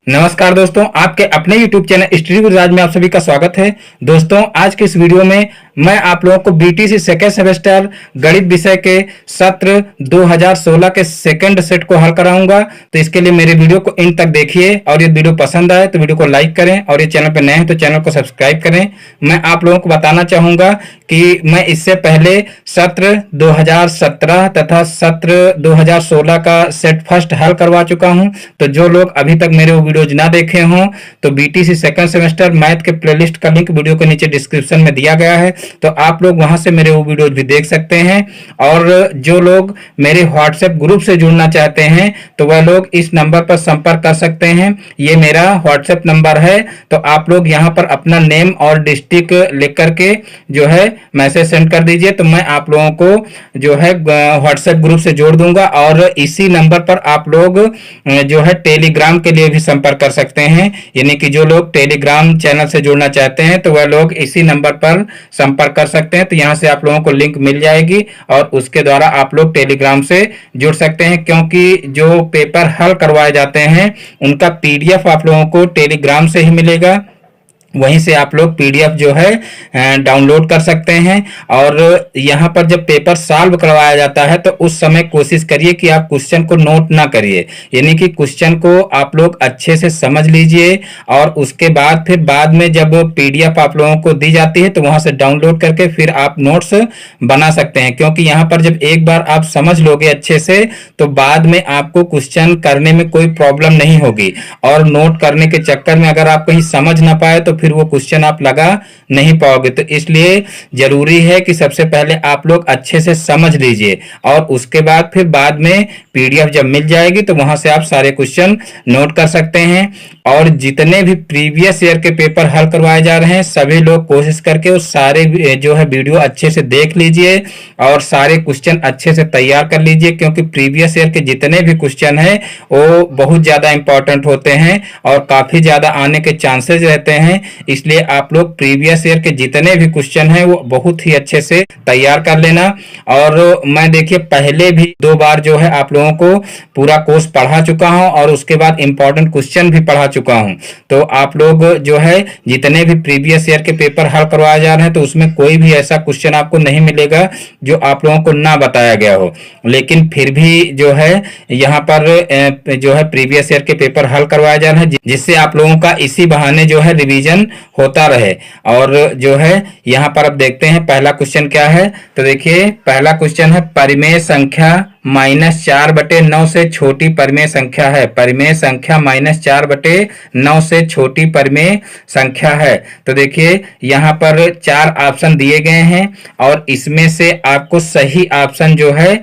नमस्कार दोस्तों, आपके अपने YouTube चैनल स्टडी गुरु राज में आप सभी का स्वागत है। दोस्तों, आज के इस वीडियो में मैं आप लोगों को बीटीसी सेकेंड सेमेस्टर गणित विषय के सत्र 2016 के सेकंड सेट को हल कराऊंगा। तो इसके लिए मेरे वीडियो को इन तक देखिए और ये वीडियो पसंद आए तो वीडियो को लाइक करें और ये चैनल पर नए हैं तो चैनल को सब्सक्राइब करें। मैं आप लोगों को बताना चाहूंगा कि मैं इससे पहले सत्र 2017 तथा सत्र 2016 का सेट फर्स्ट हल करवा चुका हूं। तो जो लोग अभी तक मेरे वीडियोज ना देखे हों तो बीटीसी सेकंड सेमेस्टर मैथ के प्लेलिस्ट का लिंक वीडियो के नीचे डिस्क्रिप्शन में दिया गया है, तो आप लोग वहां से मेरे वो वीडियोज भी देख सकते हैं। और जो लोग मेरे व्हाट्सएप ग्रुप से जुड़ना चाहते हैं तो वह लोग इस नंबर पर संपर्क कर सकते हैं। ये मेरा व्हाट्सएप नंबर है, तो आप लोग यहाँ पर अपना नेम और डिस्ट्रिक्ट लिख करके जो है मैसेज सेंड कर दीजिए, तो मैं आप लोगों को जो है व्हाट्सएप ग्रुप से जोड़ दूंगा। और इसी नंबर पर आप लोग जो है टेलीग्राम के लिए भी संपर्क कर सकते हैं, यानी कि जो लोग टेलीग्राम चैनल से जुड़ना चाहते हैं तो वह लोग इसी नंबर पर संपर्क कर सकते हैं। तो यहां से आप लोगों को लिंक मिल जाएगी और उसके द्वारा आप लोग टेलीग्राम से जुड़ सकते हैं, क्योंकि जो पेपर हल करवाए जाते हैं उनका पीडीएफ आप लोगों को टेलीग्राम से ही मिलेगा। वहीं से आप लोग पीडीएफ जो है डाउनलोड कर सकते हैं। और यहाँ पर जब पेपर सॉल्व करवाया जाता है तो उस समय कोशिश करिए कि आप क्वेश्चन को नोट ना करिए, यानी कि क्वेश्चन को आप लोग अच्छे से समझ लीजिए और उसके बाद फिर बाद में जब पीडीएफ आप लोगों को दी जाती है तो वहां से डाउनलोड करके फिर आप नोट्स बना सकते हैं। क्योंकि यहाँ पर जब एक बार आप समझ लोगे अच्छे से तो बाद में आपको क्वेश्चन करने में कोई प्रॉब्लम नहीं होगी। और नोट करने के चक्कर में अगर आप कहीं समझ ना पाए तो फिर वो क्वेश्चन आप लगा नहीं पाओगे। तो इसलिए जरूरी है कि सबसे पहले आप लोग अच्छे से समझ लीजिए और उसके बाद फिर बाद में पीडीएफ जब मिल जाएगी तो वहां से आप सारे क्वेश्चन नोट कर सकते हैं। और जितने भी प्रीवियस ईयर के पेपर हल करवाए जा रहे हैं सभी लोग कोशिश करके उस सारे जो है वीडियो अच्छे से देख लीजिए और सारे क्वेश्चन अच्छे से तैयार कर लीजिए, क्योंकि प्रीवियस ईयर के जितने भी क्वेश्चन हैं वो बहुत ज्यादा इंपॉर्टेंट होते हैं और काफी ज्यादा आने के चांसेस रहते हैं। इसलिए आप लोग प्रीवियस ईयर के जितने भी क्वेश्चन हैं वो बहुत ही अच्छे से तैयार कर लेना। और मैं देखिए पहले भी 2 बार जो है आप लोगों को पूरा कोर्स पढ़ा चुका हूं और उसके बाद इंपॉर्टेंट क्वेश्चन भी पढ़ा चुका हूं। तो आप लोग जो है जितने भी प्रीवियस ईयर के पेपर हल करवाए जा रहे हैं तो उसमें कोई भी ऐसा क्वेश्चन आपको नहीं मिलेगा जो आप लोगों को ना बताया गया हो। लेकिन फिर भी जो है यहाँ पर जो है प्रीवियस ईयर के पेपर हल करवाए जा रहे हैं जिससे आप लोगों का इसी बहाने जो है रिवीजन होता रहे। और जो है यहाँ पर अब देखते हैं पहला क्वेश्चन क्या है। तो देखिए पहला क्वेश्चन है परिमेय संख्या -4/9 से छोटी परिमेय संख्या है। परिमेय संख्या -4/9 से छोटी परिमेय संख्या है। तो देखिए यहाँ पर 4 ऑप्शन दिए गए हैं और इसमें से आपको सही ऑप्शन जो है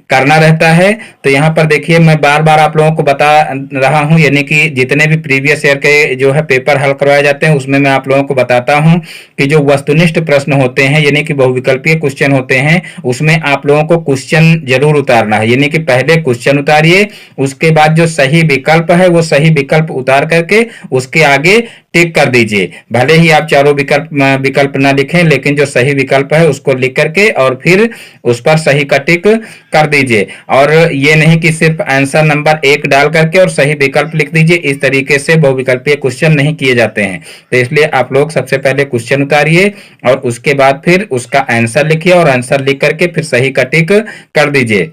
करना रहता है। तो यहाँ पर देखिए मैं बार बार आप लोगों को बता रहा हूं, यानी कि जितने भी प्रीवियस ईयर के जो है पेपर हल करवाए जाते हैं उसमें मैं आप लोगों को बताता हूं कि जो वस्तुनिष्ठ प्रश्न होते हैं यानी कि बहुविकल्पीय क्वेश्चन होते हैं उसमें आप लोगों को क्वेश्चन जरूर उतारना है। यानी कि पहले क्वेश्चन उतारिए, उसके बाद जो सही विकल्प है वो सही विकल्प उतार करके उसके आगे टिक कर दीजिए। भले ही आप चारों विकल्प ना लिखें, लेकिन जो सही विकल्प है उसको लिख करके और फिर उस पर सही का टिक कर दीजिए। और ये नहीं कि सिर्फ आंसर नंबर 1 डाल करके और सही विकल्प लिख दीजिए, इस तरीके से बहुविकल्पीय क्वेश्चन नहीं किए जाते हैं। तो इसलिए आप लोग सबसे पहले क्वेश्चन उतारिए और उसके बाद फिर उसका आंसर लिखिए और आंसर लिख करके फिर सही का टिक कर दीजिए।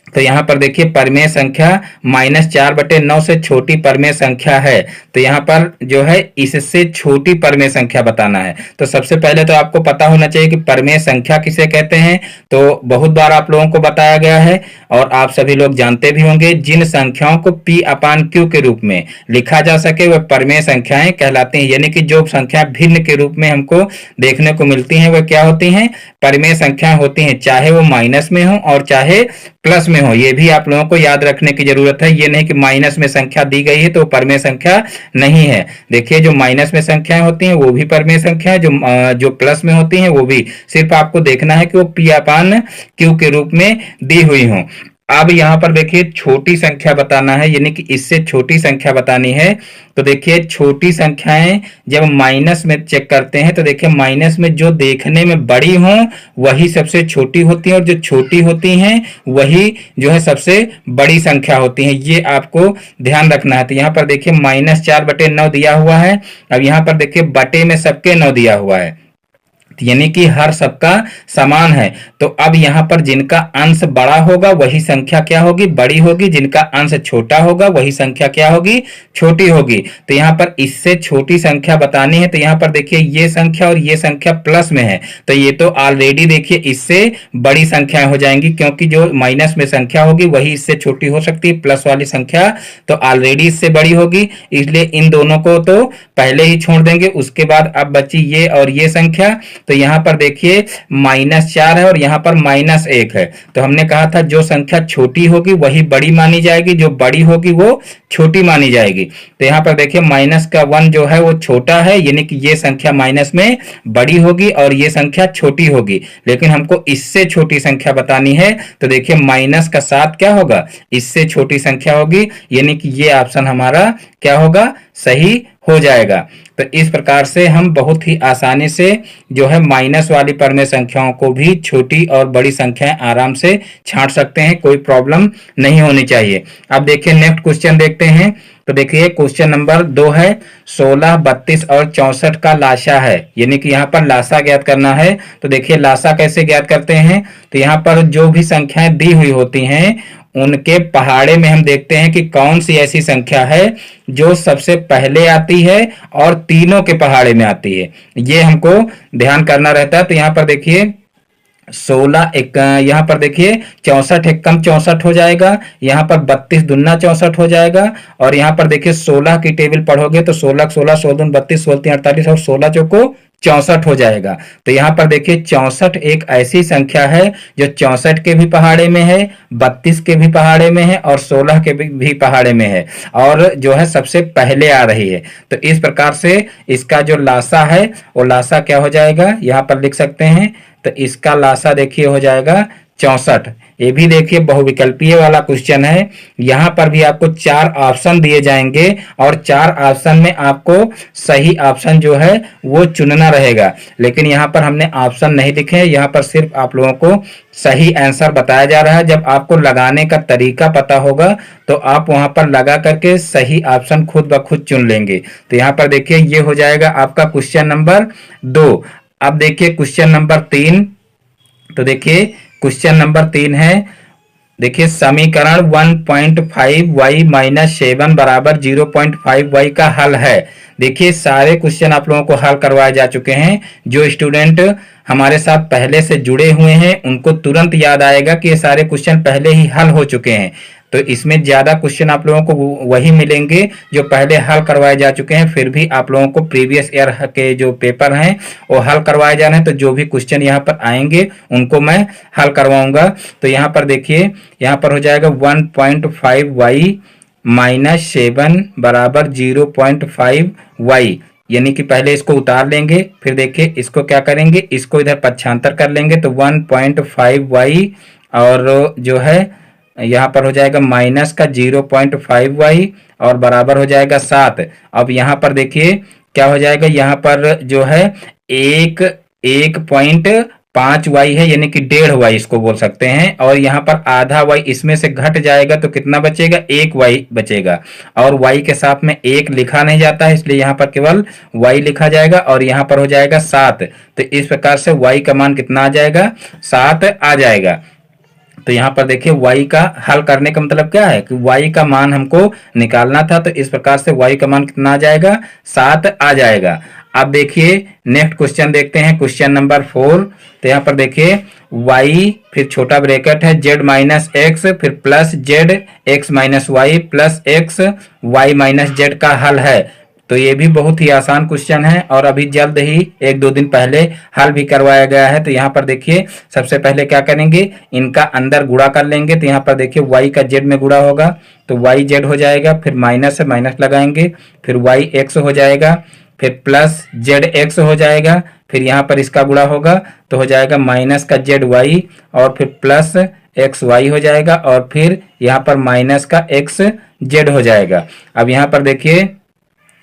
तो यहाँ पर देखिए परिमेय संख्या -4/9 से छोटी परिमेय संख्या है। तो यहाँ पर जो है इससे छोटी परिमेय संख्या बताना है। तो सबसे पहले तो आपको पता होना चाहिए कि परिमेय संख्या किसे कहते हैं। तो बहुत बार आप लोगों को बताया गया है और आप सभी लोग जानते भी होंगे, जिन संख्याओं को P/Q के रूप में लिखा जा सके वह परिमेय संख्याएं कहलाती हैं। यानी कि जो संख्या भिन्न के रूप में हमको देखने को मिलती हैं वह क्या होती हैं, परिमेय संख्याएं होती हैं, चाहे वो माइनस में हो और चाहे प्लस में हो। ये भी आप लोगों को याद रखने की जरूरत है। ये नहीं कि माइनस में संख्या दी गई है तो परिमेय संख्या नहीं है। देखिए जो माइनस में संख्याएं होती हैं वो भी परिमेय संख्या है, जो प्लस में होती हैं वो भी। सिर्फ आपको देखना है कि वो P/Q के रूप में दी हुई हो। अब यहाँ पर देखिए छोटी संख्या बताना है, यानी कि इससे छोटी संख्या बतानी है। तो देखिए छोटी संख्याएं जब माइनस में चेक करते हैं तो देखिए माइनस में जो देखने में बड़ी हों वही सबसे छोटी होती है, और जो छोटी होती हैं वही जो है सबसे बड़ी संख्या होती है। ये आपको ध्यान रखना है। तो यहाँ पर देखिए -4/9 दिया हुआ है। अब यहाँ पर देखिए बटे में सबके 9 दिया हुआ है, यानी कि हर सबका समान है। तो अब यहां पर जिनका अंश बड़ा होगा वही संख्या क्या होगी, बड़ी होगी। जिनका अंश छोटा होगा वही संख्या क्या होगी, छोटी होगी। तो यहां पर इससे छोटी संख्या बतानी है। तो यहां पर देखिए ये संख्या और ये संख्या प्लस में है, तो ये तो ऑलरेडी देखिए इससे बड़ी संख्याएं हो जाएंगी, क्योंकि जो माइनस में संख्या होगी वही इससे छोटी हो सकती है। प्लस वाली संख्या तो ऑलरेडी इससे बड़ी होगी, इसलिए इन दोनों को तो पहले ही छोड़ देंगे। उसके बाद अब बची ये और ये संख्या। तो यहां पर देखिए -4 है और यहां पर -1 है। तो हमने कहा था जो संख्या छोटी होगी वही बड़ी मानी जाएगी, जो बड़ी होगी वो छोटी मानी जाएगी। तो यहां पर देखिए -1 जो है वो छोटा है, यानी कि ये संख्या माइनस में बड़ी होगी और ये संख्या छोटी होगी। लेकिन हमको इससे छोटी संख्या बतानी है, तो देखिए -7 क्या होगा, इससे छोटी संख्या होगी, यानी कि ये ऑप्शन हमारा क्या होगा, सही हो जाएगा। तो इस प्रकार से हम बहुत ही आसानी से जो है माइनस वाली परमेय संख्याओं को भी छोटी और बड़ी संख्याएं आराम से छांट सकते हैं, कोई प्रॉब्लम नहीं होनी चाहिए। अब देखिए नेक्स्ट क्वेश्चन देखते हैं। तो देखिए क्वेश्चन नंबर 2 है, 16, 32 और 64 का लासा है, यानी कि यहाँ पर लासा ज्ञात करना है। तो देखिए लासा कैसे ज्ञात करते हैं। तो यहाँ पर जो भी संख्याएं दी हुई होती हैं उनके पहाड़े में हम देखते हैं कि कौन सी ऐसी संख्या है जो सबसे पहले आती है और तीनों के पहाड़े में आती है, ये हमको ध्यान करना रहता है। तो यहाँ पर देखिए 16 एक, यहाँ पर देखिए 64 एक कम 64 हो जाएगा, यहाँ पर 32 दूना 64 हो जाएगा, और यहाँ पर देखिए 16 की टेबल पढ़ोगे तो 16 16 16 दून 32 16 3 48 और 16 चौको 64 हो जाएगा। तो यहाँ पर देखिए 64 एक ऐसी संख्या है जो 64 के भी पहाड़े में है, 32 के भी पहाड़े में है और 16 के भी पहाड़े में है, और जो है सबसे पहले आ रही है। तो इस प्रकार से इसका जो लासा है वो लासा क्या हो जाएगा, यहाँ पर लिख सकते हैं। तो इसका लासा देखिए हो जाएगा 64। ये भी देखिए बहुविकल्पीय वाला क्वेश्चन है। यहाँ पर भी आपको 4 ऑप्शन दिए जाएंगे और 4 ऑप्शन में आपको सही ऑप्शन जो है वो चुनना रहेगा। लेकिन यहाँ पर हमने ऑप्शन नहीं लिखे, यहाँ पर सिर्फ आप लोगों को सही आंसर बताया जा रहा है। जब आपको लगाने का तरीका पता होगा तो आप वहां पर लगा करके सही ऑप्शन खुद ब खुद चुन लेंगे। तो यहाँ पर देखिए ये हो जाएगा आपका क्वेश्चन नंबर 2। अब देखिए क्वेश्चन नंबर 3। तो देखिए क्वेश्चन नंबर 3 है, देखिए समीकरण 1.5y - 7 बराबर 0.5y का हल है। देखिए सारे क्वेश्चन आप लोगों को हल करवाए जा चुके हैं। जो स्टूडेंट हमारे साथ पहले से जुड़े हुए हैं उनको तुरंत याद आएगा कि ये सारे क्वेश्चन पहले ही हल हो चुके हैं। तो इसमें ज्यादा क्वेश्चन आप लोगों को वही मिलेंगे जो पहले हल करवाए जा चुके हैं। फिर भी आप लोगों को प्रीवियस ईयर के जो पेपर हैं वो हल करवाए जा रहे हैं। तो जो भी क्वेश्चन यहाँ पर आएंगे उनको मैं हल करवाऊंगा। तो यहाँ पर देखिए यहाँ पर हो जाएगा 1.5y - 7 बराबर 0.5y, यानी कि पहले इसको उतार लेंगे, फिर देखिए इसको क्या करेंगे, इसको इधर पक्षांतर कर लेंगे। तो 1.5y और जो है यहाँ पर हो जाएगा माइनस का 0.5y और बराबर हो जाएगा 7। अब यहाँ पर देखिए क्या हो जाएगा, यहाँ पर जो है 1.5y है, यानी कि 1.5y इसको बोल सकते हैं, और यहाँ पर आधा y इसमें से घट जाएगा तो कितना बचेगा, 1y बचेगा। और y के साथ में 1 लिखा नहीं जाता है, इसलिए यहाँ पर केवल y लिखा जाएगा और यहाँ पर हो जाएगा 7। तो इस प्रकार से y का मान कितना आ जाएगा, 7 आ जाएगा। तो यहाँ पर देखिए y का हल करने का मतलब क्या है कि y का मान हमको निकालना था। तो इस प्रकार से y का मान कितना आ जाएगा, 7 आ जाएगा। अब देखिए नेक्स्ट क्वेश्चन देखते हैं, क्वेश्चन नंबर 4। तो यहाँ पर देखिए y फिर छोटा ब्रैकेट है z - x फिर plus z x - y plus x y - z का हल है। तो ये भी बहुत ही आसान क्वेश्चन है और अभी जल्द ही 1-2 दिन पहले हल भी करवाया गया है। तो यहाँ पर देखिए सबसे पहले क्या करेंगे, इनका अंदर गुणा कर लेंगे। तो यहाँ पर देखिए y का z में गुणा होगा तो y z हो जाएगा, फिर माइनस से माइनस लगाएंगे, फिर y x हो जाएगा, फिर प्लस z x हो जाएगा, फिर यहाँ पर इसका गुणा होगा तो हो जाएगा माइनस का z y और फिर प्लस एक्स वाई हो जाएगा और फिर यहाँ पर माइनस का एक्स जेड हो जाएगा। अब यहाँ पर देखिए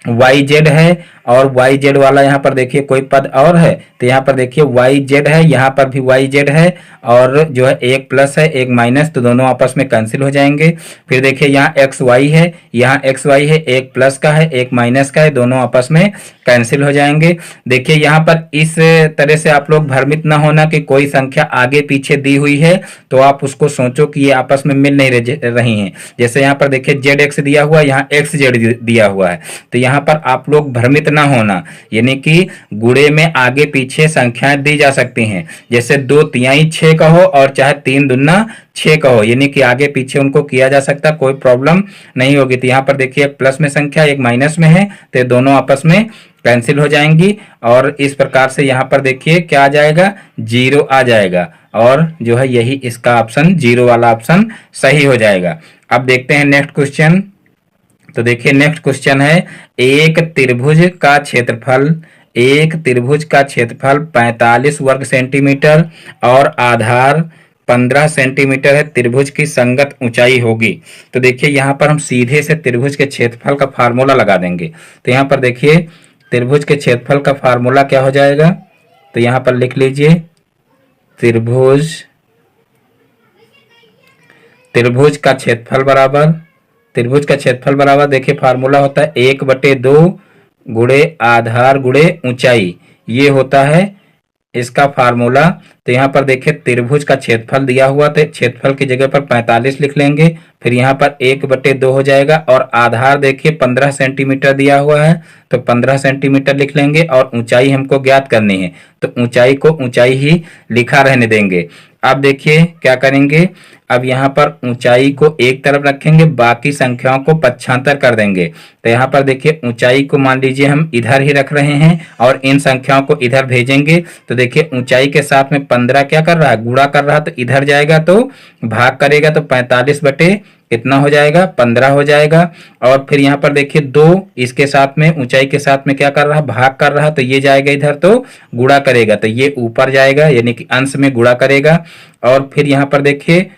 वाई जेड है और वाई जेड वाला यहाँ पर देखिए कोई पद और है, तो यहाँ पर देखिए वाई जेड है, यहाँ पर भी वाई जेड है और जो है एक प्लस है एक माइनस, तो दोनों आपस में कैंसिल हो जाएंगे। फिर देखिए यहाँ एक्स वाई है, यहाँ एक्स वाई है, एक प्लस का है एक माइनस का है, दोनों आपस में कैंसिल हो जाएंगे। देखिए यहाँ पर इस तरह से आप लोग भ्रमित ना होना कि कोई संख्या आगे पीछे दी हुई है तो आप उसको सोचो कि ये आपस में मिल नहीं रही हैं। जैसे यहाँ पर देखिए जेड एक्स दिया हुआ है, यहाँ एक्स जेड दिया हुआ है, तो यहाँ पर आप लोग भ्रमित ना होना, यानी कि गुणे में आगे पीछे संख्याएं दी जा सकती हैं। जैसे 2 तिहाई 6 कहो और चाहे 3 दूना 6 कहो, यानी कि आगे पीछे उनको किया जा सकता, कोई प्रॉब्लम नहीं होगी। तो यहाँ पर देखिए एक प्लस में संख्या एक माइनस में है, तो दोनों आपस में कैंसिल हो जाएंगी और इस प्रकार से यहाँ पर देखिए क्या आ जाएगा, 0 आ जाएगा और जो है यही इसका ऑप्शन 0 वाला ऑप्शन सही हो जाएगा। अब देखते हैं नेक्स्ट क्वेश्चन। तो देखिए नेक्स्ट क्वेश्चन है, एक त्रिभुज का क्षेत्रफल 45 वर्ग सेंटीमीटर और आधार 15 सेंटीमीटर है, त्रिभुज की संगत ऊंचाई होगी। तो देखिए यहाँ पर हम सीधे से त्रिभुज के क्षेत्रफल का फार्मूला लगा देंगे। तो यहाँ पर देखिए त्रिभुज के क्षेत्रफल का फार्मूला क्या हो जाएगा, तो यहाँ पर लिख लीजिए त्रिभुज का क्षेत्रफल बराबर देखिए फार्मूला होता है 1/2 गुणे आधार गुणे ऊंचाई, ये होता है इसका फार्मूला। तो यहाँ पर देखिए त्रिभुज का क्षेत्रफल दिया हुआ, तो क्षेत्रफल की जगह पर 45 लिख लेंगे, फिर यहाँ पर 1/2 हो जाएगा और आधार देखिए 15 सेंटीमीटर दिया हुआ है, तो 15 सेंटीमीटर लिख लेंगे और ऊंचाई हमको ज्ञात करनी है, तो ऊंचाई को ऊंचाई ही लिखा रहने देंगे। अब देखिए क्या करेंगे, अब यहाँ पर ऊंचाई को एक तरफ रखेंगे, बाकी संख्याओं को पक्षांतर कर देंगे। तो यहाँ पर देखिए ऊंचाई को मान लीजिए हम इधर ही रख रहे हैं और इन संख्याओं को इधर भेजेंगे। तो देखिए ऊंचाई के साथ में 15 क्या कर रहा है, गुणा कर रहा है, तो इधर जाएगा तो भाग करेगा, तो 45 बटे कितना हो जाएगा, 15 हो जाएगा। और फिर यहाँ पर देखिए 2 इसके साथ में ऊंचाई के साथ में क्या कर रहा है, भाग कर रहा है, तो ये जाएगा इधर तो गुणा करेगा, तो ये ऊपर जाएगा यानी कि अंश में गुणा करेगा। और फिर यहाँ पर देखिए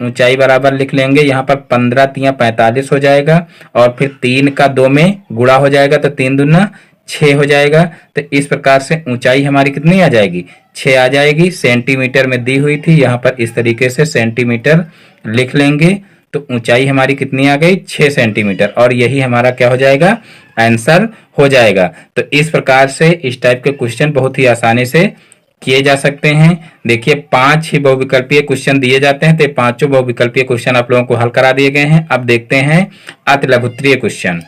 ऊंचाई बराबर लिख लेंगे, यहाँ पर 15 तिया 45 हो जाएगा और फिर 3 का 2 में गुणा हो जाएगा, तो 3 दूना 6 हो जाएगा। तो इस प्रकार से ऊंचाई हमारी कितनी आ जाएगी, 6 आ जाएगी। सेंटीमीटर में दी हुई थी, यहाँ पर इस तरीके से सेंटीमीटर लिख लेंगे, तो ऊंचाई हमारी कितनी आ गई, 6 सेंटीमीटर, और यही हमारा क्या हो जाएगा, आंसर हो जाएगा। तो इस प्रकार से इस टाइप के क्वेश्चन बहुत ही आसानी से किए जा सकते हैं। देखिए 5 ही बहुविकल्पीय क्वेश्चन दिए जाते हैं, तो 5 बहुविकल्पीय क्वेश्चन आप लोगों को हल करा दिए गए हैं। अब देखते हैं अतिलघुत्तरीय क्वेश्चन।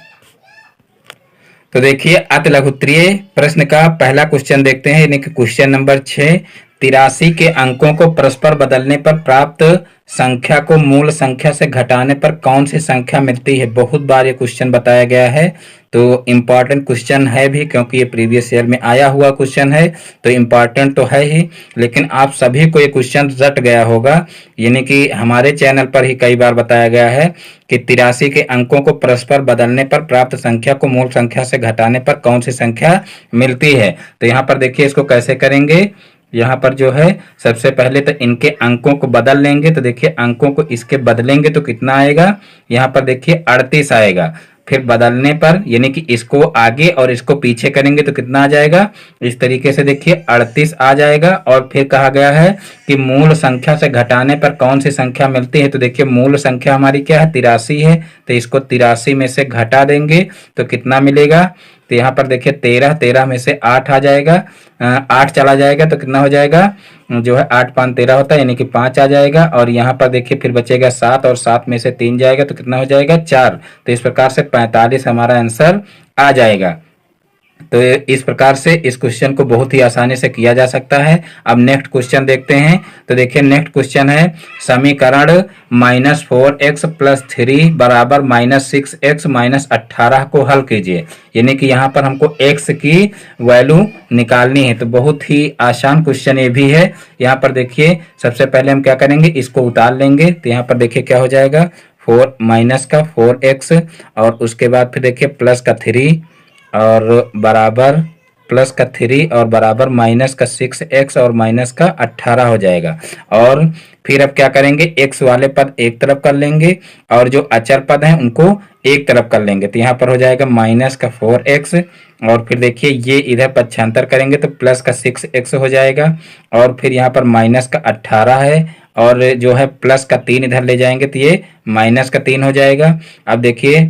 तो देखिए अतिलघुत्तरीय प्रश्न का पहला क्वेश्चन देखते हैं, यानी कि क्वेश्चन नंबर 6, 83 के अंकों को परस्पर बदलने पर प्राप्त संख्या को मूल संख्या से घटाने पर कौन सी संख्या मिलती है। बहुत बार ये क्वेश्चन बताया गया है, तो इम्पॉर्टेंट क्वेश्चन है भी, क्योंकि ये प्रीवियस ईयर में आया हुआ क्वेश्चन है, तो इम्पॉर्टेंट तो है ही, लेकिन आप सभी को ये क्वेश्चन रट गया होगा। यानी कि हमारे चैनल पर ही कई बार बताया गया है कि 83 के अंकों को परस्पर बदलने पर प्राप्त संख्या को मूल संख्या से घटाने पर कौन सी संख्या मिलती है। तो यहाँ पर देखिए इसको कैसे करेंगे, यहाँ पर जो है सबसे पहले तो इनके अंकों को बदल लेंगे। तो देखिए अंकों को इसके बदलेंगे तो कितना आएगा, यहाँ पर देखिए 38 आएगा। फिर बदलने पर यानी कि इसको आगे और इसको पीछे करेंगे तो कितना आ जाएगा, इस तरीके से देखिए 38 आ जाएगा। और फिर कहा गया है कि मूल संख्या से घटाने पर कौन सी संख्या मिलती है। तो देखिए मूल संख्या हमारी क्या है, 83 है, तो इसको 83 में से घटा देंगे तो कितना मिलेगा, तो यहाँ पर देखिए 13 में से 8 आ जाएगा, 8 चला जाएगा तो कितना हो जाएगा, जो है 8 5 13 होता है, यानी कि 5 आ जाएगा। और यहाँ पर देखिए फिर बचेगा 7 और 7 में से 3 जाएगा तो कितना हो जाएगा, 4। तो इस प्रकार से 45 हमारा आंसर आ जाएगा। तो इस प्रकार से इस क्वेश्चन को बहुत ही आसानी से किया जा सकता है। अब नेक्स्ट क्वेश्चन देखते हैं। तो देखिए नेक्स्ट क्वेश्चन है, समीकरण -4x + 3 बराबर -6x - 18 को हल कीजिए। यानी कि यहाँ पर हमको x की वैल्यू निकालनी है। तो बहुत ही आसान क्वेश्चन ये भी है। यहाँ पर देखिए सबसे पहले हम क्या करेंगे, इसको उतार लेंगे। तो यहाँ पर देखिए क्या हो जाएगा, 4 माइनस का 4x और उसके बाद फिर देखिए प्लस का 3 और बराबर प्लस का 3 और बराबर माइनस का 6x और माइनस का 18 हो जाएगा। और फिर अब क्या करेंगे, x वाले पद एक तरफ कर लेंगे और जो अचर पद हैं उनको एक तरफ कर लेंगे। तो यहाँ पर हो जाएगा माइनस का 4x और फिर देखिए ये इधर पक्षांतर करेंगे तो प्लस का 6x हो जाएगा। और फिर यहाँ पर माइनस का 18 है और जो है प्लस का 3 इधर ले जाएंगे तो ये माइनस का 3 हो जाएगा। अब देखिए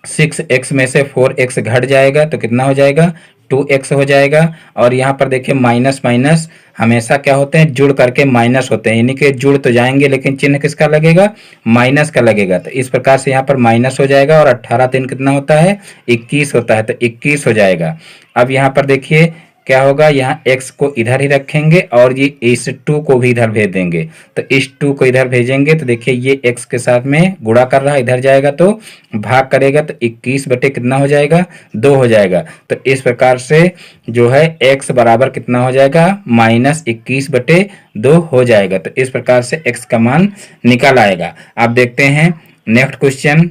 6x में से 4x घट जाएगा तो कितना हो जाएगा, 2x हो जाएगा। और यहाँ पर देखिए माइनस माइनस हमेशा क्या होते हैं, जुड़ करके माइनस होते हैं, यानी कि जुड़ तो जाएंगे लेकिन चिन्ह किसका लगेगा, माइनस का लगेगा। तो इस प्रकार से यहाँ पर माइनस हो जाएगा और 18 3 कितना होता है, 21 होता है, तो 21 हो जाएगा। अब यहाँ पर देखिए क्या होगा, यहाँ x को इधर ही रखेंगे और ये इस 2 को भी इधर भेज देंगे। तो इस 2 को इधर भेजेंगे तो देखिए ये x के साथ में गुणा कर रहा है, इधर जाएगा तो भाग करेगा तो 21 बटे कितना हो जाएगा, 2 हो जाएगा। तो इस प्रकार से जो है x बराबर कितना हो जाएगा, -21/2 हो जाएगा। तो इस प्रकार से x का मान निकल आएगा। आप देखते हैं नेक्स्ट क्वेश्चन।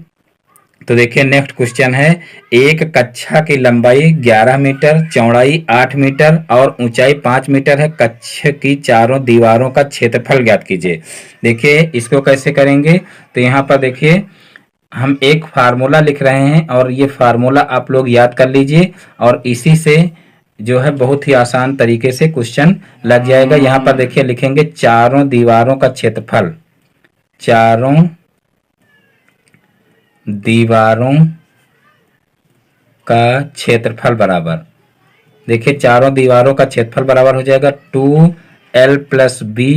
तो देखिए नेक्स्ट क्वेश्चन है, एक कक्षा की लंबाई 11 मीटर, चौड़ाई 8 मीटर और ऊंचाई 5 मीटर है। कक्षा की चारों दीवारों का क्षेत्रफल ज्ञात कीजिए। देखिए इसको कैसे करेंगे, तो यहाँ पर देखिए हम एक फार्मूला लिख रहे हैं और ये फार्मूला आप लोग याद कर लीजिए और इसी से जो है बहुत ही आसान तरीके से क्वेश्चन लग जाएगा। यहाँ पर देखिए लिखेंगे चारों दीवारों का क्षेत्रफल, चारों दीवारों का क्षेत्रफल बराबर, देखिए चारों दीवारों का क्षेत्रफल बराबर हो जाएगा 2l + b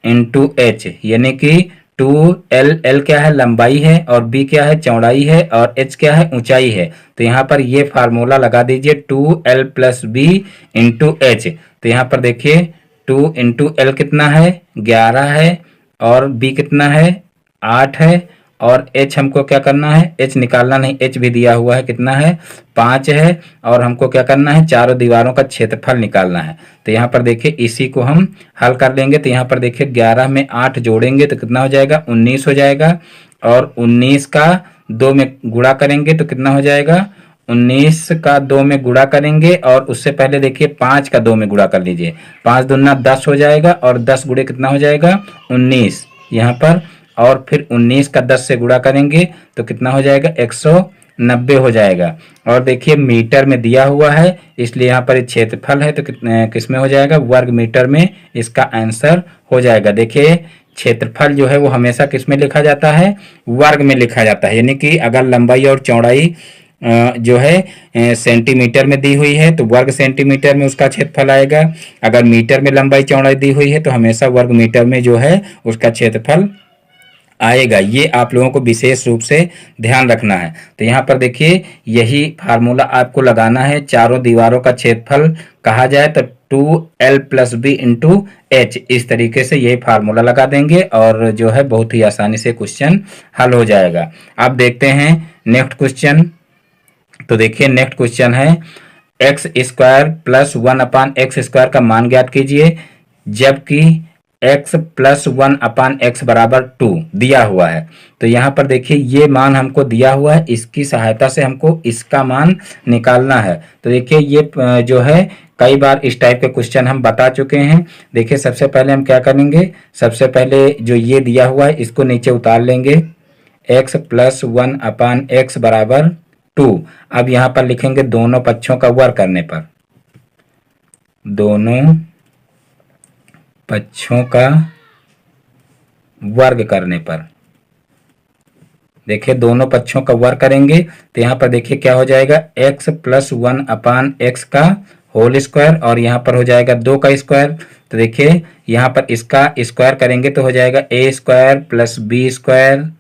× h, यानी कि 2l, l क्या है, लंबाई है, और b क्या है, चौड़ाई है, और h क्या है, ऊंचाई है। तो यहाँ पर ये फार्मूला लगा दीजिए 2l + b × h। तो यहाँ पर देखिए 2 × l कितना है, 11 है, और b कितना है, 8 है, और h हमको क्या करना है, h निकालना नहीं, h भी दिया हुआ है कितना है, 5 है, और हमको क्या करना है, चारों दीवारों का क्षेत्रफल निकालना है। तो यहाँ पर देखिए इसी को हम हल कर लेंगे। तो यहाँ पर देखिए 11 में 8 जोड़ेंगे तो कितना हो जाएगा, 19 हो जाएगा, और 19 का 2 में गुणा करेंगे तो कितना हो जाएगा, 19 का 2 में गुणा करेंगे, और उससे पहले देखिए 5 का 2 में गुणा कर लीजिए, 5 दूना 10 हो जाएगा, और 10 गुणे कितना हो जाएगा, 19 यहाँ पर, और फिर 19 का 10 से गुणा करेंगे तो कितना हो जाएगा, 190 हो जाएगा। और देखिए मीटर में दिया हुआ है इसलिए यहाँ पर क्षेत्रफल है तो किस में हो जाएगा, वर्ग मीटर में इसका आंसर हो जाएगा। देखिए क्षेत्रफल जो है वो हमेशा किस में लिखा जाता है, वर्ग में लिखा जाता है, यानी कि अगर लंबाई और चौड़ाई जो है सेंटीमीटर में दी हुई है तो वर्ग सेंटीमीटर में उसका क्षेत्रफल आएगा। अगर मीटर में लंबाई चौड़ाई दी हुई है तो हमेशा वर्ग मीटर में जो है उसका क्षेत्रफल आएगा। ये आप लोगों को विशेष रूप से ध्यान रखना है। तो यहाँ पर देखिए यही फार्मूला आपको लगाना है, चारों दीवारों का क्षेत्रफल कहा जाए तो 2l + b × h, इस तरीके से यही फार्मूला लगा देंगे और जो है बहुत ही आसानी से क्वेश्चन हल हो जाएगा। अब देखते हैं नेक्स्ट क्वेश्चन। तो देखिए नेक्स्ट क्वेश्चन है, x² + 1/x² का मान ज्ञात कीजिए, जबकि x + 1/x = 2 दिया हुआ है। तो यहाँ पर देखिए ये मान हमको दिया हुआ है, इसकी सहायता से हमको इसका मान निकालना है। तो देखिए ये जो है कई बार इस टाइप के क्वेश्चन हम बता चुके हैं। देखिए सबसे पहले हम क्या करेंगे, सबसे पहले जो ये दिया हुआ है इसको नीचे उतार लेंगे, x + 1/x = 2। अब यहाँ पर लिखेंगे दोनों पक्षों का वर्ग करने पर, दोनों पक्षों का वर्ग करने पर, देखिए दोनों पक्षों का वर्ग करेंगे तो यहाँ पर देखिए क्या हो जाएगा, x + 1/x का होल स्क्वायर, और यहाँ पर हो जाएगा 2 का स्क्वायर। तो देखिए यहाँ पर इसका स्क्वायर करेंगे तो हो जाएगा a² + b²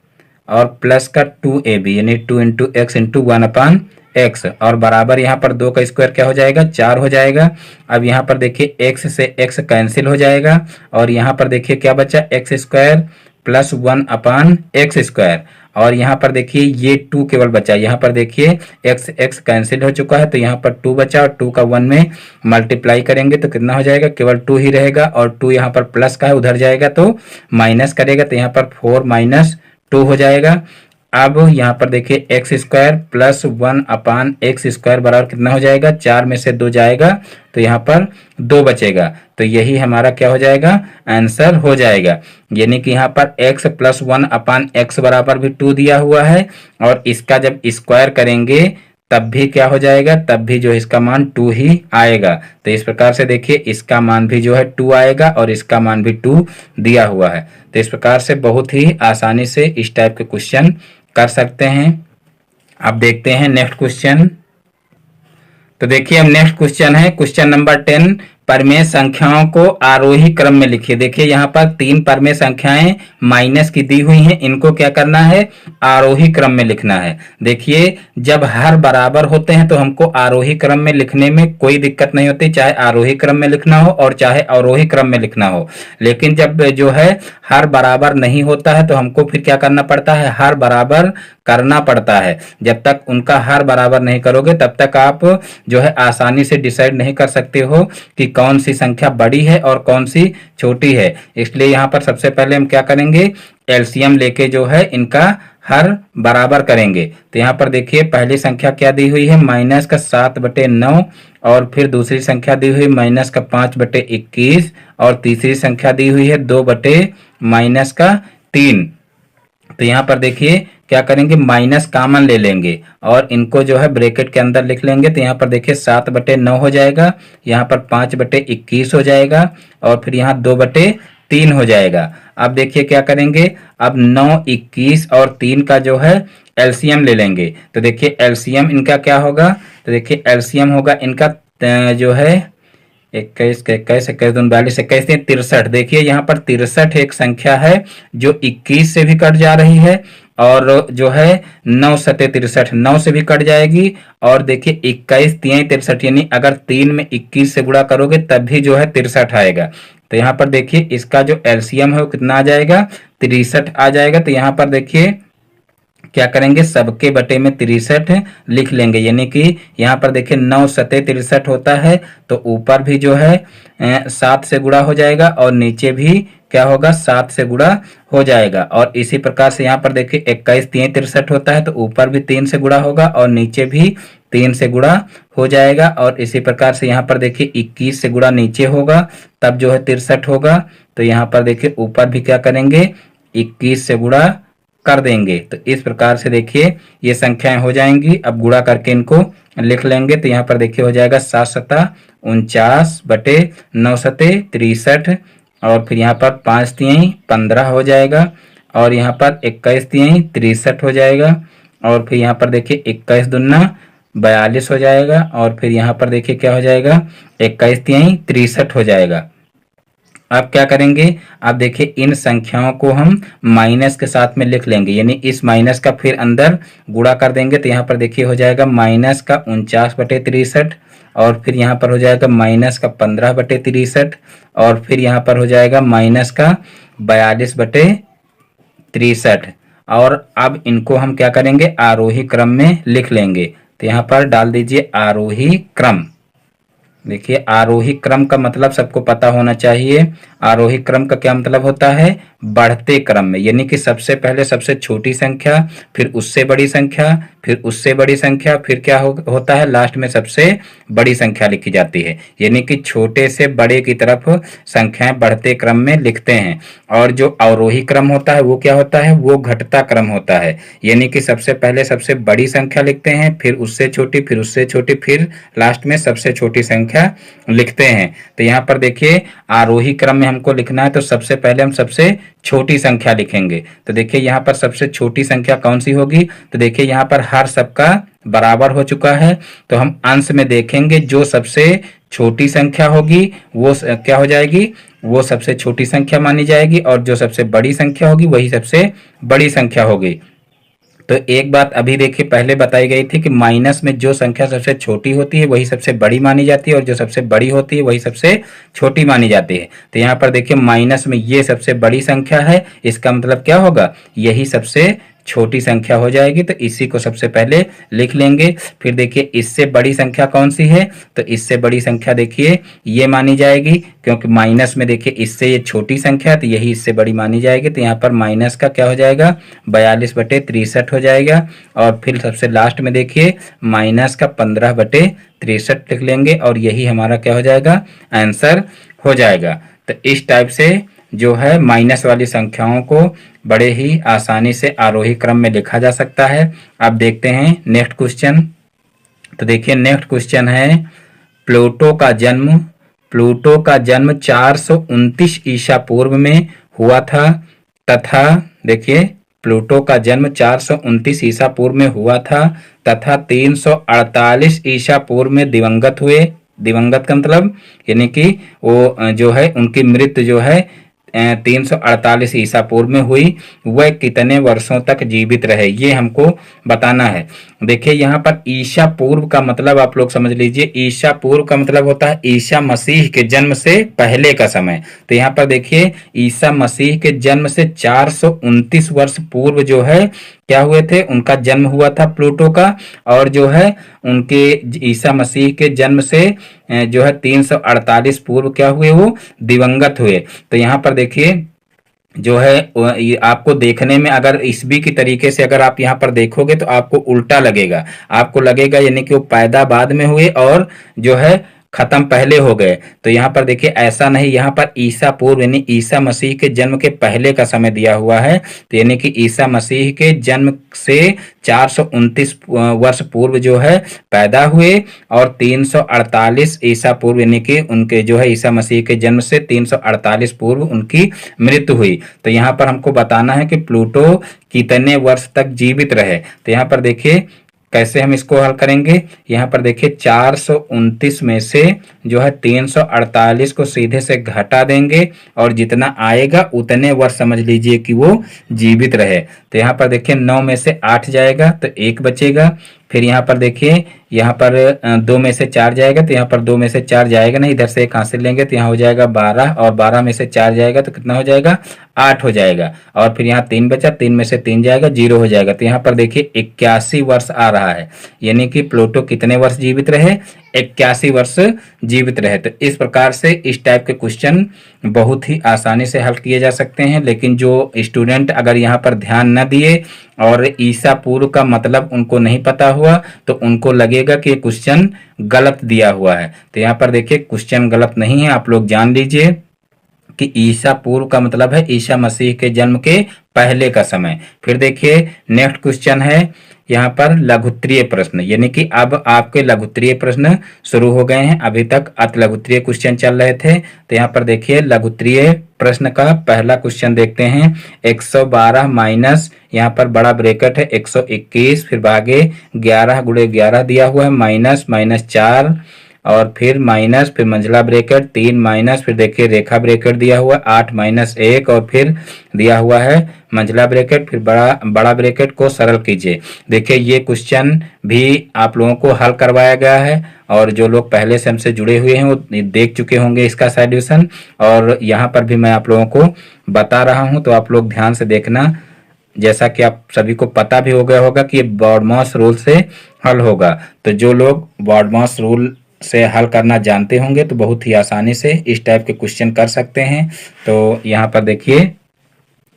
और प्लस का 2ab, यानी 2 × x × 1/x, और बराबर यहाँ पर 2 का स्क्वायर क्या हो जाएगा, 4 हो जाएगा। अब यहाँ पर देखिए x से x कैंसिल हो जाएगा और यहाँ पर देखिए क्या बचा, x² + 1/x², और यहाँ पर देखिए ये 2 केवल बचा। यहाँ पर देखिए x कैंसिल हो चुका है तो यहाँ पर 2 बचा, और 2 का 1 में मल्टीप्लाई करेंगे तो कितना हो जाएगा, केवल 2 ही रहेगा, और 2 यहाँ पर प्लस का है उधर जाएगा तो माइनस करेगा तो यहाँ पर 4 - 2 हो जाएगा। अब यहाँ पर देखिए एक्स स्क्वायर प्लस 1/x² बराबर कितना हो जाएगा, 4 में से 2 जाएगा तो यहाँ पर 2 बचेगा। तो यही हमारा क्या हो जाएगा, आंसर हो जाएगा। यानी कि यहाँ पर x प्लस 1/x बराबर भी 2 दिया हुआ है, और इसका जब स्क्वायर करेंगे तब भी क्या हो जाएगा, तब भी जो इसका मान 2 ही आएगा। तो इस प्रकार से देखिए इसका मान भी जो है 2 आएगा और इसका मान भी 2 दिया हुआ है। तो इस प्रकार से बहुत ही आसानी से इस टाइप के क्वेश्चन कर सकते हैं। अब देखते हैं नेक्स्ट क्वेश्चन। तो देखिए अब नेक्स्ट क्वेश्चन है क्वेश्चन नंबर 10, परमेय संख्याओं को आरोही क्रम में लिखिए। देखिए यहाँ पर 3 परमेय संख्याएं माइनस की दी हुई हैं, इनको क्या करना है, आरोही क्रम में लिखना है। देखिए जब हर बराबर होते हैं तो हमको आरोही क्रम में लिखने में कोई दिक्कत नहीं होती, चाहे आरोही क्रम में लिखना हो और चाहे अवरोही क्रम में लिखना हो। लेकिन जब जो है हर बराबर नहीं होता है तो हमको फिर क्या करना पड़ता है, हर बराबर करना पड़ता है। जब तक उनका हर बराबर नहीं करोगे तब तक आप जो है आसानी से डिसाइड नहीं कर सकते हो कि कौन सी संख्या बड़ी है और कौन सी छोटी है। इसलिए यहाँ पर सबसे पहले हम क्या करेंगे, एलसीएम लेके जो है इनका हर बराबर करेंगे। तो यहाँ पर देखिए पहली संख्या क्या दी हुई है, -7/9, और फिर दूसरी संख्या दी हुई -5/21, और तीसरी संख्या दी हुई है 2/-3। तो यहाँ पर देखिए क्या करेंगे, माइनस कॉमन ले लेंगे और इनको जो है ब्रैकेट के अंदर लिख लेंगे। तो यहाँ पर देखिए 7/9 हो जाएगा, यहाँ पर 5/21 हो जाएगा, और फिर यहाँ 2/3 हो जाएगा। अब देखिए क्या करेंगे, अब 9, 21 और 3 का जो है एलसीएम ले लेंगे। तो देखिए एलसीएम इनका क्या होगा, तो देखिए एलसीएम होगा इनका जो है 21 का 21, 21 दूनी 42, 21 63। देखिए यहाँ पर 63 एक संख्या है जो 21 से भी कट जा रही है, और जो है 9×7=63, 9 से भी कट जाएगी, और देखिए 21×3=63, यानी अगर 3 में 21 से गुणा करोगे तब भी जो है 63 आएगा। तो यहाँ पर देखिए इसका जो एलसीएम है वो कितना आ जाएगा, 63 आ जाएगा। तो यहाँ पर देखिए क्या करेंगे, सबके बटे में 63 लिख लेंगे, यानी कि यहाँ पर देखिए 9×7=63 होता है, तो ऊपर भी जो है 7 से गुणा हो जाएगा और नीचे भी क्या होगा, 7 से गुणा हो जाएगा। और इसी प्रकार से यहाँ पर देखिए 21×3=63 होता है, तो ऊपर भी 3 से गुणा होगा और नीचे भी 3 से गुणा हो जाएगा। और इसी प्रकार से यहाँ पर देखिए 21 से गुणा नीचे होगा तब जो है 63 होगा। तो यहाँ पर देखिए ऊपर भी क्या करेंगे, 21 से गुणा कर देंगे। तो इस प्रकार से देखिए ये संख्याएं हो जाएंगी। अब गुणा करके इनको लिख लेंगे। तो यहाँ पर देखिए हो जाएगा 7×7=49, 9×7=63, और फिर यहाँ पर 5×3=15 हो जाएगा, और यहाँ पर 21×3=63 हो जाएगा, और फिर यहाँ पर देखिए 21×2=42 हो जाएगा, और फिर यहाँ पर देखिए क्या हो जाएगा, 21×3=63 हो जाएगा। अब क्या करेंगे, अब देखिए इन संख्याओं को हम माइनस के साथ में लिख लेंगे, यानी इस माइनस का फिर अंदर गुणा कर देंगे। तो यहाँ पर देखिए हो जाएगा -49/63, और फिर यहाँ पर हो जाएगा -15/63, और फिर यहाँ पर हो जाएगा -42/63। और अब इनको हम क्या करेंगे, आरोही क्रम में लिख लेंगे। तो यहाँ पर डाल दीजिए आरोही क्रम। देखिए आरोही क्रम का मतलब सबको पता होना चाहिए। आरोही क्रम का क्या मतलब होता है, बढ़ते क्रम में, यानी कि सबसे पहले सबसे छोटी संख्या, फिर उससे बड़ी संख्या, फिर उससे बड़ी संख्या, फिर क्या होता है, लास्ट में सबसे बड़ी संख्या लिखी जाती है। यानी कि छोटे से बड़े की तरफ संख्याएं बढ़ते क्रम में लिखते हैं। और जो अवरोही क्रम होता है वो क्या होता है, वो घटता क्रम होता है। यानी कि सबसे पहले सबसे बड़ी संख्या लिखते हैं, फिर उससे छोटी, फिर उससे छोटी, फिर लास्ट में सबसे छोटी संख्या लिखते हैं। तो यहाँ पर देखिए आरोही क्रम में हमको लिखना है, तो सबसे पहले हम सबसे छोटी संख्या लिखेंगे। तो देखिए यहाँ पर सबसे छोटी संख्या कौन सी होगी, तो देखिए यहाँ पर हर सबका बराबर हो चुका है, तो हम अंश में देखेंगे जो सबसे छोटी संख्या होगी वो क्या हो जाएगी, वो सबसे छोटी संख्या मानी जाएगी, और जो सबसे बड़ी संख्या होगी वही सबसे बड़ी संख्या होगी। तो एक बात अभी देखिए पहले बताई गई थी कि माइनस में जो संख्या सबसे छोटी होती है वही सबसे बड़ी मानी जाती है, और जो सबसे बड़ी होती है वही सबसे छोटी मानी जाती है। तो यहाँ पर देखिए माइनस में ये सबसे बड़ी संख्या है, इसका मतलब क्या होगा, यही सबसे छोटी संख्या हो जाएगी, तो इसी को सबसे पहले लिख लेंगे। फिर देखिए इससे बड़ी संख्या कौन सी है, तो इससे बड़ी संख्या देखिए ये मानी जाएगी, क्योंकि माइनस में देखिए इससे ये छोटी संख्या है तो यही इससे बड़ी मानी जाएगी। तो यहाँ पर माइनस का क्या हो जाएगा, 42/63 हो जाएगा। और फिर सबसे लास्ट में देखिए माइनस का 15/63 लिख लेंगे और यही हमारा क्या हो जाएगा, आंसर हो जाएगा। तो इस टाइप से जो है माइनस वाली संख्याओं को बड़े ही आसानी से आरोही क्रम में लिखा जा सकता है। अब देखते हैं नेक्स्ट क्वेश्चन। तो देखिए नेक्स्ट क्वेश्चन है, प्लूटो का जन्म 429 ईसा पूर्व में हुआ था तथा देखिए प्लूटो का जन्म 429 ईसा पूर्व में हुआ था तथा 348 ईसा पूर्व में दिवंगत हुए। दिवंगत का मतलब यानी कि वो जो है उनकी मृत्यु जो है 348 ईसा पूर्व में हुई। वह कितने वर्षों तक जीवित रहे, ये हमको बताना है। देखिए यहाँ पर ईसा पूर्व का मतलब आप लोग समझ लीजिए, ईसा पूर्व का मतलब होता है ईसा मसीह के जन्म से पहले का समय। तो यहाँ पर देखिए ईसा मसीह के जन्म से 429 वर्ष पूर्व जो है क्या हुए थे, उनका जन्म हुआ था प्लूटो का। और जो है उनके ईसा मसीह के जन्म से जो है 348 पूर्व क्या हुए, वो दिवंगत हुए। तो यहाँ पर देखिए जो है ये आपको देखने में अगर ईसवी की तरीके से अगर आप यहाँ पर देखोगे तो आपको उल्टा लगेगा, आपको लगेगा यानी कि वो पैदा बाद में हुए और जो है खत्म पहले हो गए। तो यहाँ पर देखिए ऐसा नहीं, यहाँ पर ईसा पूर्व यानी ईसा मसीह के जन्म के पहले का समय दिया हुआ है। तो यानी कि ईसा मसीह के जन्म से 429 वर्ष पूर्व जो है पैदा हुए और 348 ईसा पूर्व यानी कि उनके जो है ईसा मसीह के जन्म से 348 पूर्व उनकी मृत्यु हुई। तो यहाँ पर हमको बताना है कि प्लूटो कितने वर्ष तक जीवित रहे। तो यहाँ पर देखिए कैसे हम इसको हल करेंगे। यहाँ पर देखिए 429 में से जो है 348 को सीधे से घटा देंगे और जितना आएगा उतने वर्ष समझ लीजिए कि वो जीवित रहे। तो यहाँ पर देखिए 9 में से 8 जाएगा तो 1 बचेगा। फिर यहाँ पर देखिए यहाँ पर 2 में से 4 जाएगा तो यहाँ पर 2 में से 4 जाएगा नहीं, इधर से 1 हासिल लेंगे तो यहाँ हो जाएगा 12 और 12 में से 4 जाएगा तो कितना हो जाएगा, 8 हो जाएगा। और फिर यहाँ 3 बचा, 3 में से 3 जाएगा 0 हो जाएगा। तो यहाँ पर देखिए 81 वर्ष आ रहा है, यानी कि प्लूटो कितने वर्ष जीवित रहे, 81 वर्ष जीवित रहे। तो इस प्रकार से इस टाइप के क्वेश्चन बहुत ही आसानी से हल किए जा सकते हैं। लेकिन जो स्टूडेंट अगर यहाँ पर ध्यान न दिए और ईसा पूर्व का मतलब उनको नहीं पता हुआ तो उनको लगेगा कि क्वेश्चन गलत दिया हुआ है। तो यहाँ पर देखिए क्वेश्चन गलत नहीं है, आप लोग जान लीजिए कि ईसा पूर्व का मतलब है ईसा मसीह के जन्म के पहले का समय। फिर देखिए नेक्स्ट क्वेश्चन है यहाँ पर लघुत्तरीय प्रश्न, यानी कि अब आपके लघुत्तरीय प्रश्न शुरू हो गए हैं। अभी तक अतिलघुत्तरीय क्वेश्चन चल रहे थे। तो यहाँ पर देखिए लघुत्तरीय प्रश्न का पहला क्वेश्चन देखते हैं। 112 माइनस यहाँ पर बड़ा ब्रैकेट है 121, फिर भागे 11 गुणे 11 दिया हुआ है, माइनस माइनस 4 और फिर माइनस, फिर मंझला ब्रैकेट 3 माइनस, फिर देखिए रेखा ब्रैकेट दिया हुआ 8 माइनस 1 और फिर दिया हुआ है मंझला ब्रैकेट, फिर बड़ा ब्रैकेट को सरल कीजिए। देखिए ये क्वेश्चन भी आप लोगों को हल करवाया गया है और जो लोग पहले से हमसे जुड़े हुए हैं वो देख चुके होंगे इसका सॉल्यूशन, और यहाँ पर भी मैं आप लोगों को बता रहा हूँ तो आप लोग ध्यान से देखना। जैसा कि आप सभी को पता भी हो गया होगा कि ये बॉडमॉस रूल से हल होगा। तो जो लोग बॉडमॉस रूल से हल करना जानते होंगे तो बहुत ही आसानी से इस टाइप के क्वेश्चन कर सकते हैं। तो यहाँ पर देखिए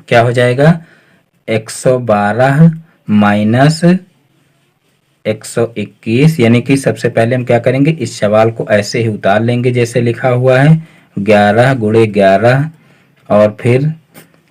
क्या हो जाएगा, 112 माइनस 121, यानी कि सबसे पहले हम क्या करेंगे, इस सवाल को ऐसे ही उतार लेंगे जैसे लिखा हुआ है, 11 गुणे 11 और फिर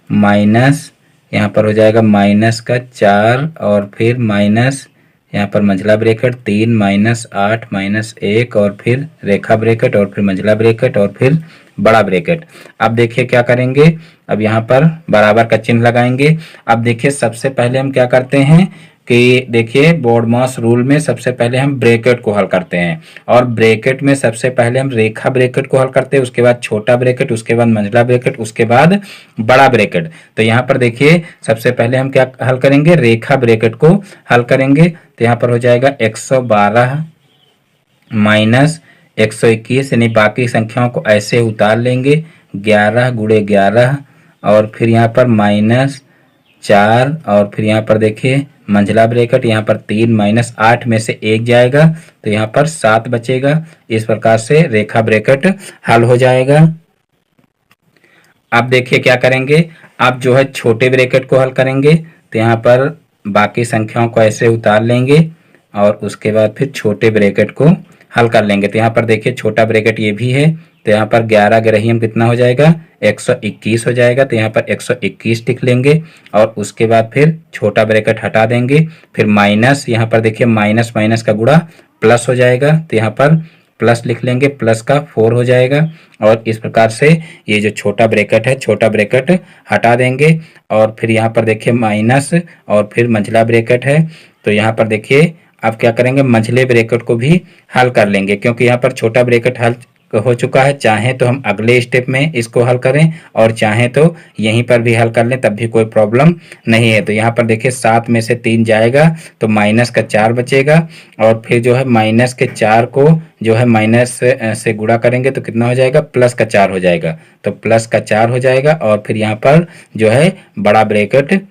माइनस यहाँ पर हो जाएगा माइनस का 4 और फिर माइनस यहाँ पर मंझला ब्रैकेट 3 माइनस 8 माइनस 1 और फिर रेखा ब्रैकेट और फिर मंझला ब्रैकेट और फिर बड़ा ब्रैकेट। अब देखिए क्या करेंगे, अब यहाँ पर बराबर का चिन्ह लगाएंगे। अब देखिए सबसे पहले हम क्या करते हैं कि देखिए बॉडमॉस रूल में सबसे पहले हम ब्रैकेट को हल करते हैं और ब्रैकेट में सबसे पहले हम रेखा ब्रैकेट को हल करते हैं, उसके बाद छोटा ब्रैकेट, उसके बाद मंझला ब्रैकेट, उसके बाद बड़ा ब्रैकेट। तो यहाँ पर देखिए सबसे पहले हम क्या हल करेंगे, रेखा ब्रैकेट को हल करेंगे। तो यहाँ पर हो जाएगा 112 माइनस 121, यानी बाकी संख्याओं को ऐसे उतार लेंगे, 11 गुणे 11 और फिर यहाँ पर माइनस 4 और फिर यहाँ पर देखिए मंझला ब्रैकेट, यहाँ पर 3 माइनस 8 में से 1 जाएगा तो यहाँ पर 7 बचेगा। इस प्रकार से रेखा ब्रैकेट हल हो जाएगा। अब देखिए क्या करेंगे, अब जो है छोटे ब्रैकेट को हल करेंगे तो यहाँ पर बाकी संख्याओं को ऐसे उतार लेंगे और उसके बाद फिर छोटे ब्रैकेट को हल कर लेंगे। तो यहाँ पर देखिए छोटा ब्रैकेट ये भी है, तो यहाँ पर 11 ग्रहीयम कितना हो जाएगा, 121 हो जाएगा। तो यहाँ पर 121 लिख लेंगे और उसके बाद फिर छोटा ब्रैकेट हटा देंगे, फिर माइनस, यहाँ पर देखिए माइनस माइनस का गुणा प्लस हो जाएगा, तो यहाँ पर प्लस लिख लेंगे, प्लस का 4 हो जाएगा। और इस प्रकार से ये जो छोटा ब्रैकेट है, छोटा ब्रैकेट हटा देंगे और फिर यहाँ पर देखिए माइनस और फिर मंझला ब्रैकेट है। तो यहाँ पर देखिए अब क्या करेंगे, मंझले ब्रैकेट को भी हल कर लेंगे, क्योंकि यहाँ पर छोटा ब्रैकेट हल हो चुका है। चाहे तो हम अगले स्टेप में इसको हल करें और चाहे तो यहीं पर भी हल कर लें, तब भी कोई प्रॉब्लम नहीं है। तो यहाँ पर देखिए 7 में से 3 जाएगा तो माइनस का 4 बचेगा और फिर जो है माइनस के 4 को जो है माइनस से गुणा करेंगे तो कितना हो जाएगा, प्लस का 4 हो जाएगा। तो प्लस का 4 हो जाएगा और फिर यहाँ पर जो है बड़ा ब्रैकेट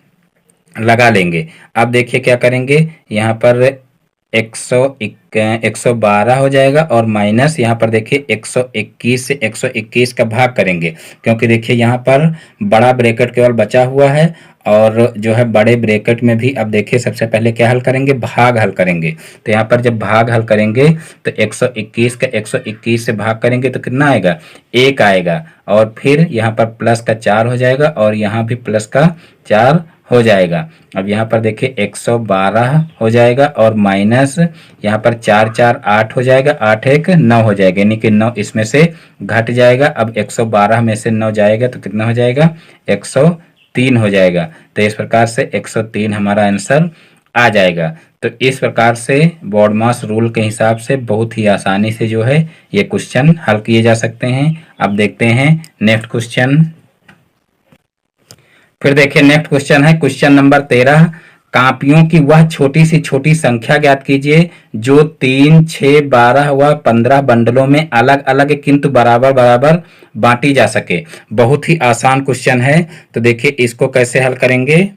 लगा लेंगे। अब देखिए क्या करेंगे, यहाँ पर 112 हो जाएगा और माइनस यहाँ पर देखिए 121 से 121 का भाग करेंगे, क्योंकि देखिए यहाँ पर बड़ा ब्रैकेट केवल बचा हुआ है और जो है बड़े ब्रैकेट में भी अब देखिए सबसे पहले क्या हल करेंगे, भाग हल करेंगे। तो यहाँ पर जब भाग हल करेंगे तो 121 का 121 से भाग करेंगे तो कितना आएगा, 1 आएगा और फिर यहाँ पर प्लस का 4 हो जाएगा और यहाँ भी प्लस का 4 हो जाएगा। अब यहाँ पर देखिए 112 हो जाएगा और माइनस यहाँ पर 4 4 8 हो जाएगा, 8 1 9 हो जाएगा, यानी कि 9 इसमें से घट जाएगा। अब 112 में से 9 जाएगा तो कितना हो जाएगा, 103 हो जाएगा। तो इस प्रकार से 103 हमारा आंसर आ जाएगा। तो इस प्रकार से बॉडमास रूल के हिसाब से बहुत ही आसानी से जो है ये क्वेश्चन हल किए जा सकते हैं। अब देखते हैं नेक्स्ट क्वेश्चन। फिर देखिए नेक्स्ट क्वेश्चन है क्वेश्चन नंबर 13। कापियों की वह छोटी सी छोटी संख्या ज्ञात कीजिए जो 3, 6, 12 व 15 बंडलों में अलग अलग किंतु बराबर बराबर बांटी जा सके। बहुत ही आसान क्वेश्चन है। तो देखिए इसको कैसे हल करेंगे।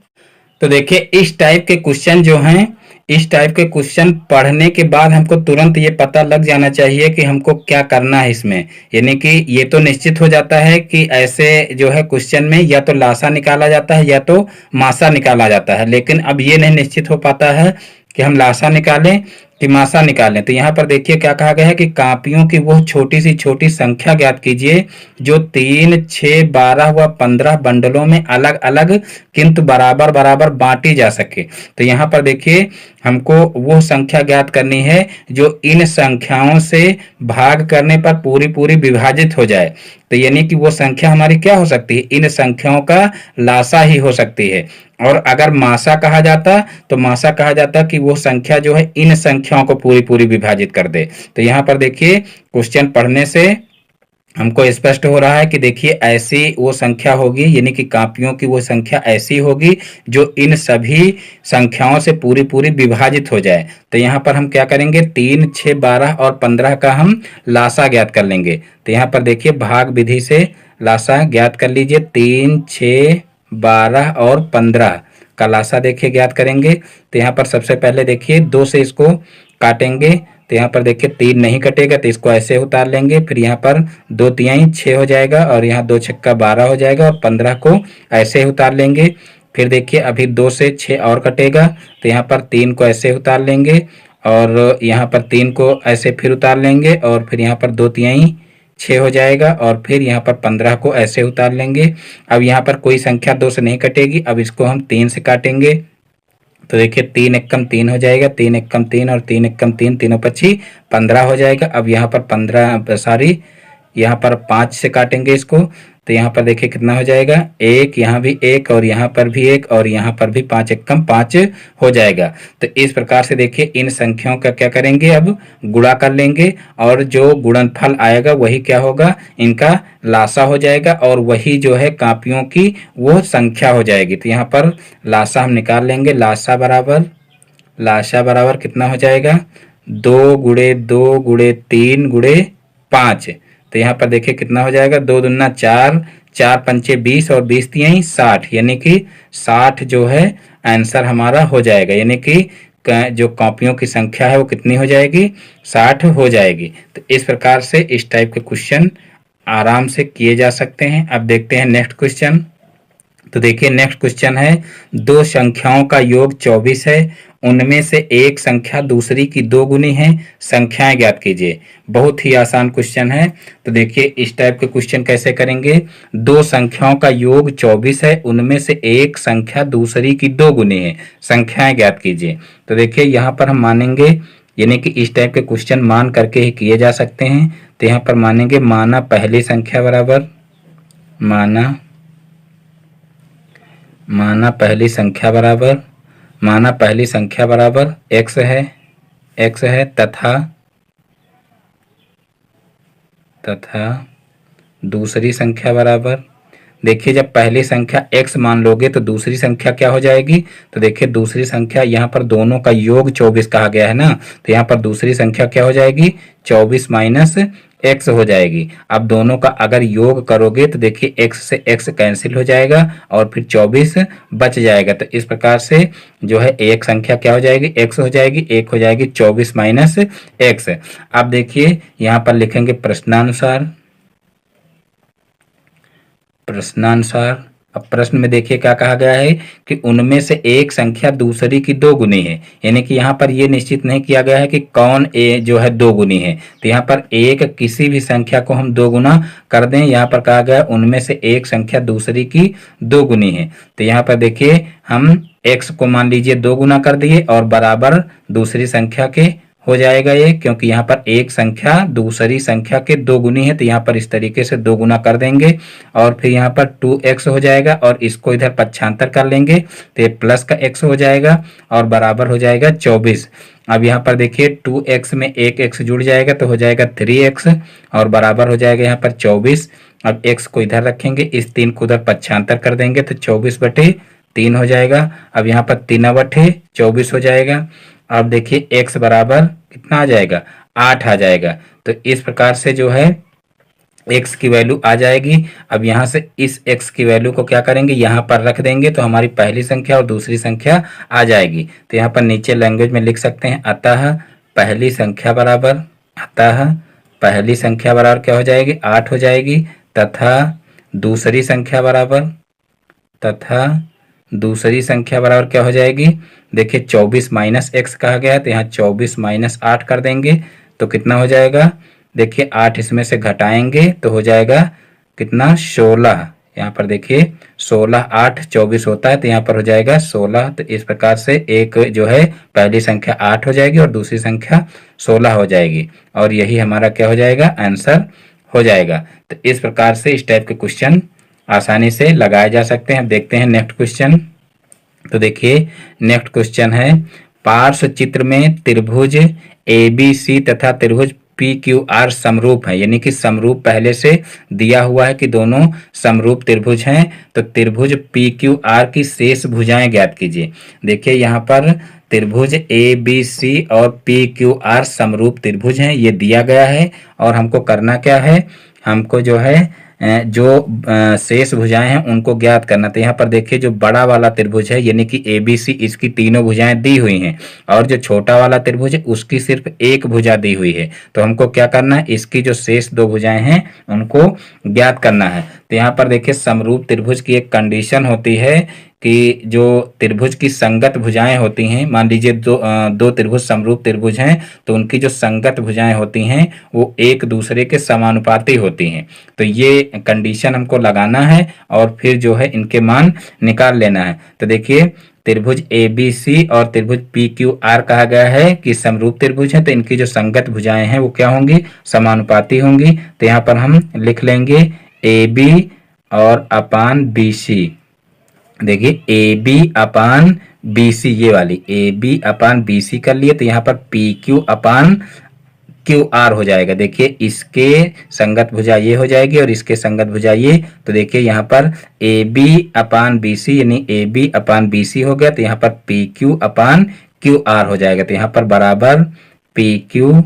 तो देखिए इस टाइप के क्वेश्चन जो हैं, इस टाइप के क्वेश्चन पढ़ने के बाद हमको तुरंत ये पता लग जाना चाहिए कि हमको क्या करना है इसमें। यानी कि ये तो निश्चित हो जाता है कि ऐसे जो है क्वेश्चन में या तो लासा निकाला जाता है या तो मासा निकाला जाता है, लेकिन अब ये नहीं निश्चित हो पाता है कि हम लासा निकालें कि मासा निकालें। तो यहाँ पर देखिए क्या कहा गया है कि कापियों की वो छोटी सी छोटी संख्या ज्ञात कीजिए जो 3, 6, 12 व 15 बंडलों में अलग अलग किंतु बराबर बराबर बांटी जा सके। तो यहाँ पर देखिए हमको वो संख्या ज्ञात करनी है जो इन संख्याओं से भाग करने पर पूरी पूरी विभाजित हो जाए। तो यानी कि वो संख्या हमारी क्या हो सकती है, इन संख्याओं का लासा ही हो सकती है। और अगर मासा कहा जाता तो मासा कहा जाता कि वो संख्या जो है इन संख्याओं को पूरी पूरी विभाजित कर दे। तो यहाँ पर देखिए क्वेश्चन पढ़ने से हमको स्पष्ट हो रहा है कि देखिए ऐसी वो संख्या होगी, यानी कि कापियों की वो संख्या ऐसी होगी जो इन सभी संख्याओं से पूरी पूरी विभाजित हो जाए। तो यहाँ पर हम क्या करेंगे, 3, 6, 12 और 15 का हम लासा ज्ञात कर लेंगे। तो यहाँ पर देखिए भाग विधि से लासा ज्ञात कर लीजिए। 3, 6, 12 और 15 का लासा देखिए ज्ञात करेंगे। तो यहाँ पर सबसे पहले देखिए 2 से इसको काटेंगे। तो यहाँ पर देखिए 3 नहीं कटेगा तो इसको ऐसे उतार लेंगे। फिर यहाँ पर 2 तिहाई 6 हो जाएगा और यहाँ 2 छक्का 12 हो जाएगा और 15 को ऐसे उतार लेंगे। फिर देखिए अभी 2 से 6 और कटेगा तो यहाँ पर 3 को ऐसे उतार लेंगे और यहाँ पर 3 को ऐसे फिर उतार लेंगे और फिर यहाँ पर 2 तिहाई 6 हो जाएगा और फिर यहाँ पर 15 को ऐसे उतार लेंगे। अब यहाँ पर कोई संख्या 2 से नहीं कटेगी, अब इसको हम 3 से काटेंगे। तो देखिए 3 एकम 3 हो जाएगा, 3 एकम 3 और 3 एकम 3, तीनों पची 15 हो जाएगा। अब यहाँ पर 15 सॉरी यहाँ पर 5 से काटेंगे इसको। तो यहाँ पर देखिए कितना हो जाएगा, 1, यहाँ भी 1 और यहाँ पर भी 1 और यहाँ पर भी 5 एकम 5 हो जाएगा। तो इस प्रकार से देखिए इन संख्याओं का क्या करेंगे, अब गुणा कर लेंगे और जो गुणनफल आएगा वही क्या होगा, इनका लासा हो जाएगा और वही जो है कापियों की वो संख्या हो जाएगी। तो यहाँ पर लासा हम निकाल लेंगे। लासा बराबर कितना हो जाएगा, 2 गुणे 2 गुणे 3 गुणे 5। तो यहाँ पर देखिए कितना हो जाएगा, 2 दूना 4, 4 पंचे 20 और 20 तिहाई 60, यानी कि 60 जो है आंसर हमारा हो जाएगा। यानी कि जो कॉपियों की संख्या है वो कितनी हो जाएगी, 60 हो जाएगी। तो इस प्रकार से इस टाइप के क्वेश्चन आराम से किए जा सकते हैं। अब देखते हैं नेक्स्ट क्वेश्चन। तो देखिए नेक्स्ट क्वेश्चन है, दो संख्याओं का योग 24 है, उनमें से एक संख्या दूसरी की दो गुनी है, संख्याएं ज्ञात कीजिए। बहुत ही आसान क्वेश्चन है। तो देखिए इस टाइप के क्वेश्चन कैसे करेंगे, दो संख्याओं का योग 24 है, उनमें से एक संख्या दूसरी की दो गुनी है, संख्याएं ज्ञात कीजिए। तो देखिए यहाँ पर हम मानेंगे, यानी कि इस टाइप के क्वेश्चन मान करके ही किए जा सकते हैं। तो यहाँ पर मानेंगे माना पहली संख्या बराबर, माना पहली संख्या बराबर x है तथा दूसरी संख्या बराबर, देखिए जब पहली संख्या x मान लोगे तो दूसरी संख्या क्या हो जाएगी। तो देखिए दूसरी संख्या, यहाँ पर दोनों का योग 24 कहा गया है ना, तो यहाँ पर दूसरी संख्या क्या हो जाएगी, 24 माइनस x हो जाएगी। अब दोनों का अगर योग करोगे तो देखिए x से x कैंसिल हो जाएगा और फिर 24 बच जाएगा। तो इस प्रकार से जो है एक संख्या क्या हो जाएगी, x हो जाएगी, एक हो जाएगी 24 माइनस x। अब देखिए यहाँ पर लिखेंगे प्रश्नानुसार। अब प्रश्न में देखिए क्या कहा गया है कि उनमें से एक संख्या दूसरी की दो गुनी है, यानी कि यहाँ पर ये निश्चित नहीं किया गया है कि कौन ए जो है दो गुनी है। तो यहाँ पर एक किसी भी संख्या को हम दो गुना कर दें, यहाँ पर कहा गया उनमें से एक संख्या दूसरी की दो गुनी है। तो यहाँ पर देखिए हम x को मान लीजिए दो गुना कर दिए और बराबर दूसरी संख्या के हो जाएगा ये, क्योंकि यहाँ पर एक संख्या दूसरी संख्या के दो गुनी है। तो यहाँ पर इस तरीके से दो गुना कर देंगे और फिर यहाँ पर 2x हो जाएगा और इसको इधर पक्षांतर कर लेंगे तो ये प्लस का x हो जाएगा और बराबर हो जाएगा 24। अब यहाँ पर देखिए 2x में एक x जुड़ जाएगा तो हो जाएगा 3x और बराबर हो जाएगा यहाँ पर 24। अब x को इधर रखेंगे, इस 3 को उधर पक्षांतर कर देंगे तो 24/3 हो जाएगा। अब यहाँ पर 3/24 हो जाएगा। अब देखिए x बराबर कितना आ जाएगा, 8 आ जाएगा। तो इस प्रकार से जो है x की वैल्यू आ जाएगी। अब यहाँ से इस x की वैल्यू को क्या करेंगे, यहाँ पर रख देंगे तो हमारी पहली संख्या और दूसरी संख्या आ जाएगी। तो यहाँ पर नीचे लैंग्वेज में लिख सकते हैं अतः पहली संख्या बराबर क्या हो जाएगी, 8 हो जाएगी, तथा दूसरी संख्या बराबर क्या हो जाएगी, देखिए 24 माइनस x कहा गया है तो यहाँ 24 माइनस 8 कर देंगे तो कितना हो जाएगा, देखिए 8 इसमें से घटाएंगे तो हो जाएगा कितना, 16। यहाँ पर देखिए 16 8 24 होता है तो यहाँ पर हो जाएगा 16। तो इस प्रकार से एक जो है पहली संख्या 8 हो जाएगी और दूसरी संख्या 16 हो जाएगी और यही हमारा क्या हो जाएगा, आंसर हो जाएगा। तो इस प्रकार से इस टाइप के क्वेश्चन आसानी से लगाए जा सकते हैं। देखते हैं नेक्स्ट क्वेश्चन। तो देखिए नेक्स्ट क्वेश्चन है, पार्श्व चित्र में त्रिभुज ABC तथा त्रिभुज PQR समरूप है, यानी कि समरूप पहले से दिया हुआ है कि दोनों समरूप त्रिभुज हैं। तो त्रिभुज PQR की शेष भुजाएं ज्ञात कीजिए। देखिए यहाँ पर त्रिभुज ABC और PQR समरूप त्रिभुज हैं, ये दिया गया है और हमको करना क्या है, हमको जो है जो शेष भुजाएं हैं उनको ज्ञात करना। तो यहाँ पर देखिए जो बड़ा वाला त्रिभुज है यानी कि ABC, इसकी तीनों भुजाएं दी हुई हैं और जो छोटा वाला त्रिभुज है उसकी सिर्फ एक भुजा दी हुई है। तो हमको क्या करना है, इसकी जो शेष दो भुजाएं हैं उनको ज्ञात करना है। तो यहाँ पर देखिए समरूप त्रिभुज की एक कंडीशन होती है कि जो त्रिभुज की संगत भुजाएं होती हैं, मान लीजिए दो त्रिभुज समरूप त्रिभुज हैं तो उनकी जो संगत भुजाएं होती हैं वो एक दूसरे के समानुपाती होती हैं। तो ये कंडीशन हमको लगाना है और फिर जो है इनके मान निकाल लेना है। तो देखिए त्रिभुज ABC और त्रिभुज PQR कहा गया है कि समरूप त्रिभुज है, तो इनकी जो संगत भुजाएं हैं वो क्या होंगी, समानुपाती होंगी। तो यहाँ पर हम लिख लेंगे AB और अपान BC। देखिए AB अपान BC, ये वाली AB अपान BC कर लिए तो यहाँ पर PQ अपान QR हो जाएगा। देखिए इसके संगत भुजा ये हो जाएगी और इसके संगत भुजा ये। तो देखिए यहाँ पर AB अपान BC यानी AB अपान BC हो गया, तो यहाँ पर PQ अपान QR हो जाएगा। तो यहाँ पर बराबर PQ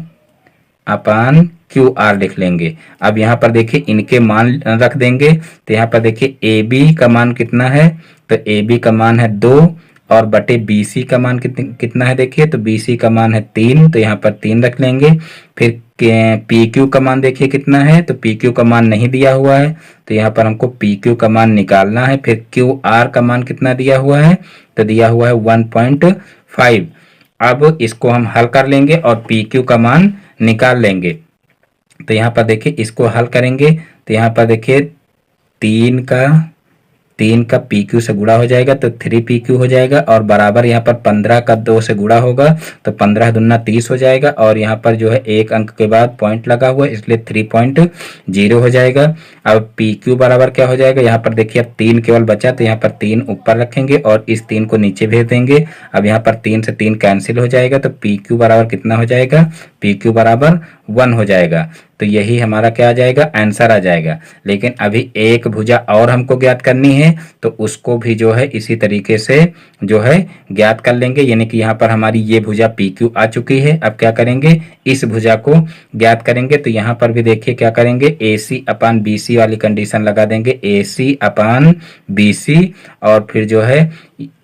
अपान क्यू आर लिख लेंगे। अब यहाँ पर देखिए इनके मान रख देंगे, तो यहाँ पर देखिए ए बी का मान कितना है, तो ए बी का मान है 2 और बटे बी सी का मान कितना है देखिए, तो बी सी का मान है 3, तो यहाँ पर 3 रख लेंगे। फिर पी क्यू का मान देखिए कितना है, तो पी क्यू का मान नहीं दिया हुआ है, तो यहाँ पर हमको पी क्यू का मान निकालना है। फिर क्यू आर का मान कितना दिया हुआ है, तो दिया हुआ है 1.5। अब इसको हम हल कर लेंगे और पी क्यू का मान निकाल लेंगे। तो यहाँ पर देखिए इसको हल करेंगे, तो यहाँ पर देखिए 3 का पी क्यू से गुणा हो जाएगा तो 3 पी क्यू हो जाएगा, और बराबर यहाँ पर 15 का 2 से गुणा होगा तो 15 दूना 30 हो जाएगा, और यहाँ पर जो है एक अंक के बाद पॉइंट लगा हुआ है इसलिए 3.0 हो जाएगा। अब पी क्यू बराबर क्या हो जाएगा, यहाँ पर देखिए अब 3 केवल बचा, तो यहाँ पर 3 ऊपर रखेंगे और इस 3 को नीचे भेज देंगे। अब यहाँ पर 3 से 3 कैंसिल हो जाएगा, तो पी क्यू बराबर कितना हो जाएगा, पी क्यू बराबर 1 हो जाएगा। तो यही हमारा क्या आ जाएगा, आंसर आ जाएगा। लेकिन अभी एक भुजा और हमको ज्ञात करनी है, तो उसको भी जो है इसी तरीके से जो है ज्ञात कर लेंगे। यानी कि यहाँ पर हमारी ये भुजा पी क्यू आ चुकी है। अब क्या करेंगे, इस भुजा को ज्ञात करेंगे। तो यहाँ पर भी देखिए क्या करेंगे, ए सी अपान बी सी वाली कंडीशन लगा देंगे, ए सी अपान बी सी, और फिर जो है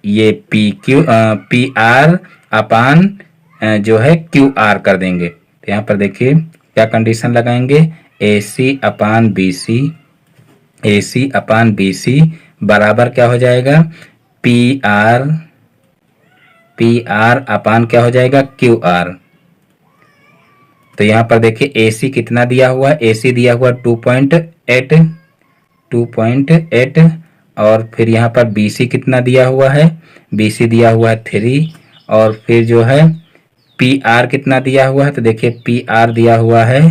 ये पी आर अपान जो है क्यू आर कर देंगे। तो यहाँ पर देखिए क्या कंडीशन लगाएंगे, ए सी अपान बी सी, ए सी अपान बी सी बराबर क्या हो जाएगा, पी आर अपान क्या हो जाएगा, क्यू आर। तो यहाँ पर देखिए ए सी कितना दिया हुआ है, ए सी दिया हुआ 2.8, और फिर यहाँ पर बी सी कितना दिया हुआ है, बी सी दिया हुआ है 3, और फिर जो है पी आर कितना दिया हुआ है, तो देखिए पी आर दिया हुआ है,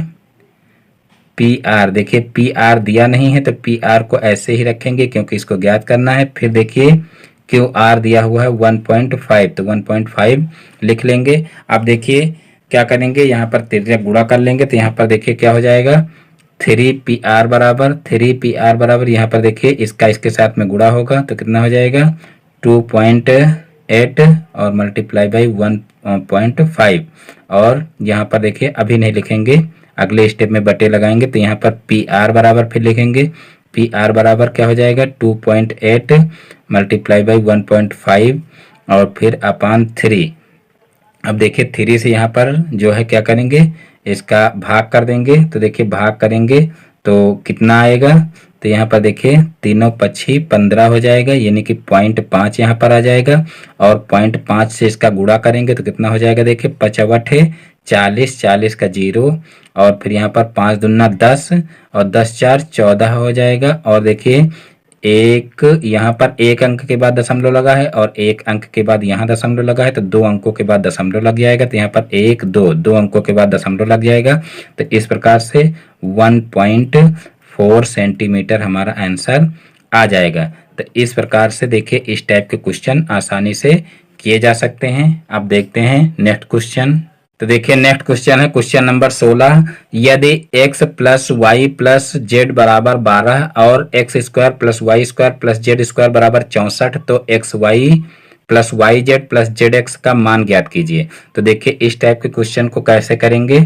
पी आर देखिए पी आर दिया नहीं है तो पी आर को ऐसे ही रखेंगे क्योंकि इसको ज्ञात करना है। फिर देखिए क्यू आर दिया हुआ है 1.5, तो 1.5 लिख लेंगे। अब देखिए क्या करेंगे, यहाँ पर तिर्यक गुणा कर लेंगे, तो यहाँ पर देखिए क्या हो जाएगा, 3 पी आर बराबर यहाँ पर देखिए इसका इसके साथ में गुणा होगा तो कितना हो जाएगा 2.8 और मल्टीप्लाई बाई 1.5, और यहाँ पर देखिए अभी नहीं लिखेंगे, अगले स्टेप में बटे लगाएंगे। तो यहाँ पर पी आर बराबर फिर लिखेंगे, पी आर बराबर क्या हो जाएगा 2.8 मल्टीप्लाई बाई 1.5 और फिर अपान 3। अब देखिए 3 से यहाँ पर जो है क्या करेंगे, इसका भाग कर देंगे। तो देखिए भाग करेंगे तो कितना आएगा, तो यहाँ पर देखिए तीनों पक्षी 15 हो जाएगा, यानी कि 0.5 यहाँ पर आ जाएगा, और 0.5 से इसका गुणा करेंगे तो कितना हो जाएगा, देखिए 55 है 40 का 0, और फिर यहाँ पर 5 दूना 10 और 10 4 14 हो जाएगा। और देखिए एक यहाँ पर एक अंक के बाद दशमलव लगा है और एक अंक के बाद यहाँ दशमलव लगा है, तो 2 अंकों के बाद दशमलव लग जाएगा। तो यहाँ पर 1 2 2 अंकों के बाद दशमलव लग जाएगा। तो इस प्रकार से 1.4 सेंटीमीटर हमारा आंसर आ जाएगा। तो इस प्रकार से देखिए इस टाइप के क्वेश्चन आसानी से किए जा सकते हैं। अब देखते हैं नेक्स्ट क्वेश्चन। तो देखिए नेक्स्ट क्वेश्चन है क्वेश्चन नंबर 16। यदि x plus Y plus Z बराबर 12 और X square plus Y square plus Z square बराबर 64, तो X Y plus Y Z plus Z X का मान ज्ञात कीजिए। तो देखिए इस टाइप के क्वेश्चन को कैसे करेंगे,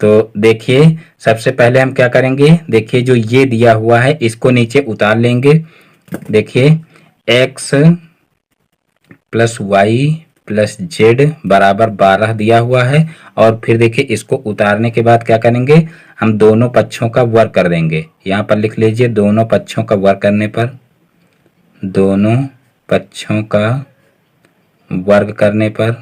तो देखिए सबसे पहले हम क्या करेंगे, देखिए जो ये दिया हुआ है इसको नीचे उतार लेंगे। देखिए x plus Y plus Z बराबर 12 दिया हुआ है, और फिर देखिए इसको उतारने के बाद क्या करेंगे, हम दोनों पक्षों का वर्ग कर देंगे। यहाँ पर लिख लीजिए दोनों पक्षों का वर्ग करने पर, दोनों पक्षों का वर्ग करने पर,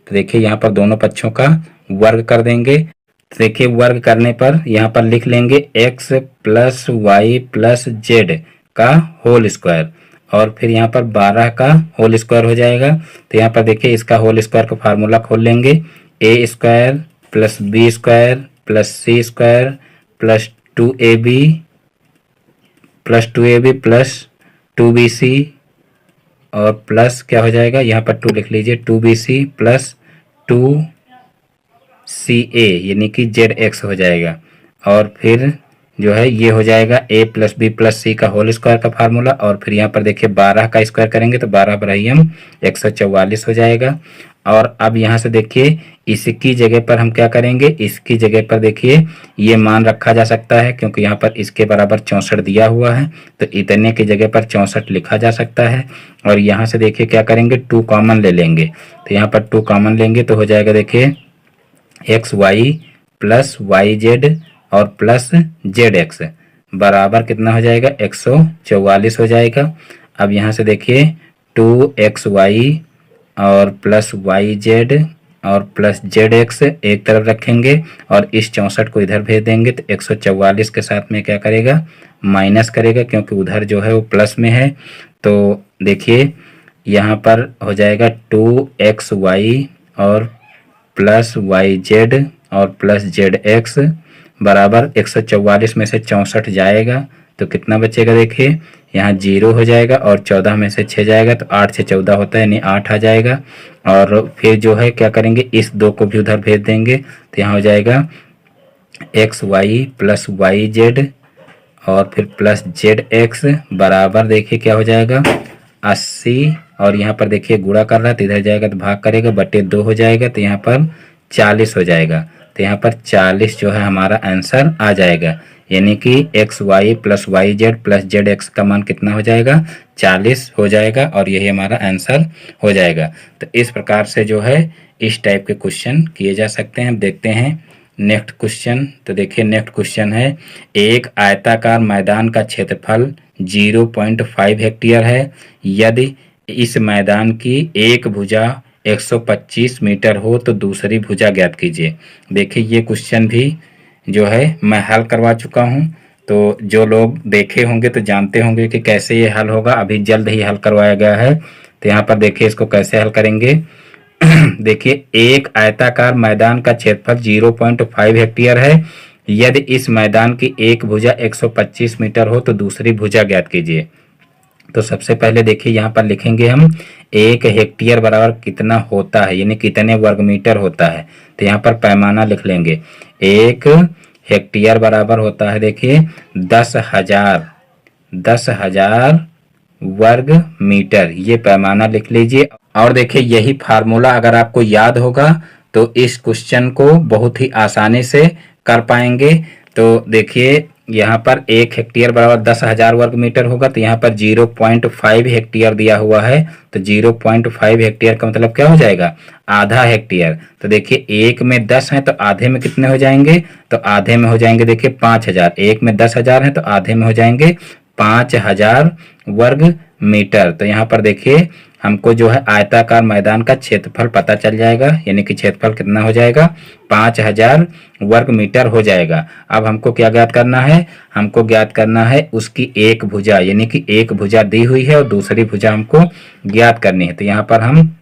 तो देखिए यहाँ पर दोनों पक्षों का वर्ग कर देंगे। तो देखिए वर्ग करने पर यहाँ पर लिख लेंगे x plus Y plus Z का होल स्क्वायर, और फिर यहाँ पर 12 का होल स्क्वायर हो जाएगा। तो यहाँ पर देखिए इसका होल स्क्वायर का फार्मूला खोल लेंगे, a square plus b square plus c square plus 2ab plus 2bc, और प्लस क्या हो जाएगा, यहाँ पर 2 लिख लीजिए 2bc प्लस 2ca यानी कि जेड एक्स हो जाएगा। और फिर जो है ये हो जाएगा a प्लस बी प्लस सी का होल स्क्वायर का फार्मूला। और फिर यहाँ पर देखिए 12 का स्क्वायर करेंगे तो 12 बराई हम 144 हो जाएगा। और अब यहाँ से देखिए इसकी जगह पर हम क्या करेंगे, इसकी जगह पर देखिए ये मान रखा जा सकता है क्योंकि यहाँ पर इसके बराबर 64 दिया हुआ है, तो इतने की जगह पर 64 लिखा जा सकता है। और यहाँ से देखिए क्या करेंगे, 2 कॉमन ले लेंगे, तो यहाँ पर 2 कॉमन लेंगे तो हो जाएगा देखिए X Y plus Y Z और प्लस जेड एक्स बराबर कितना हो जाएगा, 144 हो जाएगा। अब यहाँ से देखिए 2xy और प्लस वाई जेड और प्लस जेड एक्स एक तरफ रखेंगे और इस 64 को इधर भेज देंगे तो 144 के साथ में क्या करेगा, माइनस करेगा क्योंकि उधर जो है वो प्लस में है। तो देखिए यहाँ पर हो जाएगा 2xy और प्लस वाई जेड और प्लस जेड एक्स बराबर 144 में से 64 जाएगा तो कितना बचेगा, देखिए यहाँ 0 हो जाएगा और 14 में से 6 जाएगा तो 8 से 14 होता है यानी 8 आ जाएगा। और फिर जो है क्या करेंगे, इस 2 को भी उधर भेज देंगे तो यहाँ हो जाएगा X Y plus Y Z और फिर प्लस जेड एक्स बराबर देखिए क्या हो जाएगा 80। और यहाँ पर देखिए गुणा कर रहा है तो इधर जाएगा तो भाग करेगा बटे 2 हो जाएगा तो यहाँ पर 40 हो जाएगा। तो यहाँ पर 40 जो है हमारा आंसर आ जाएगा, यानी कि X Y plus Y Z plus Z X का मान कितना हो जाएगा, 40 हो जाएगा और यही हमारा आंसर हो जाएगा। तो इस प्रकार से जो है इस टाइप के क्वेश्चन किए जा सकते हैं। देखते हैं नेक्स्ट क्वेश्चन। तो देखिए नेक्स्ट क्वेश्चन है, एक आयताकार मैदान का क्षेत्रफल 0.5 हेक्टेयर है। यदि इस मैदान की एक भुजा 125 मीटर हो तो दूसरी भुजा ज्ञात कीजिए। देखिए ये क्वेश्चन भी जो है मैं हल करवा चुका हूँ, तो जो लोग देखे होंगे तो जानते होंगे कि कैसे ये हल होगा, अभी जल्द ही हल करवाया गया है। तो यहाँ पर देखिए इसको कैसे हल करेंगे। देखिए एक आयताकार मैदान का क्षेत्रफल 0.5 हेक्टेयर है। यदि इस मैदान की एक भुजा 125 मीटर हो तो दूसरी भुजा ज्ञात कीजिए। तो सबसे पहले देखिए यहाँ पर लिखेंगे हम 1 हेक्टेयर बराबर कितना होता है, यानी कितने वर्ग मीटर होता है। तो यहाँ पर पैमाना लिख लेंगे, 1 हेक्टेयर बराबर होता है देखिए 10,000 वर्ग मीटर, ये पैमाना लिख लीजिए। और देखिए यही फार्मूला अगर आपको याद होगा तो इस क्वेश्चन को बहुत ही आसानी से कर पाएंगे। तो देखिए यहाँ पर 1 हेक्टेयर बराबर 10,000 वर्ग मीटर होगा, तो यहाँ पर 0.5 हेक्टेयर दिया हुआ है, तो 0.5 हेक्टेयर का मतलब क्या हो जाएगा, आधा हेक्टेयर। तो देखिए 1 में 10 है तो आधे में कितने हो जाएंगे, तो आधे में हो जाएंगे देखिए 5,000। 1 में 10,000 है तो आधे में हो जाएंगे 5,000 वर्ग मीटर। तो यहाँ पर देखिए हमको जो है आयताकार मैदान का क्षेत्रफल पता चल जाएगा, यानी कि क्षेत्रफल कितना हो जाएगा, 5,000 वर्ग मीटर हो जाएगा। अब हमको क्या ज्ञात करना है, हमको ज्ञात करना है उसकी एक भुजा, यानी कि एक भुजा दी हुई है और दूसरी भुजा हमको ज्ञात करनी है। तो यहाँ पर हम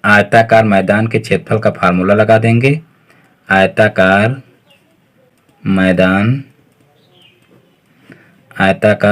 आयताकार मैदान के क्षेत्रफल का फार्मूला लगा देंगे। आयताकार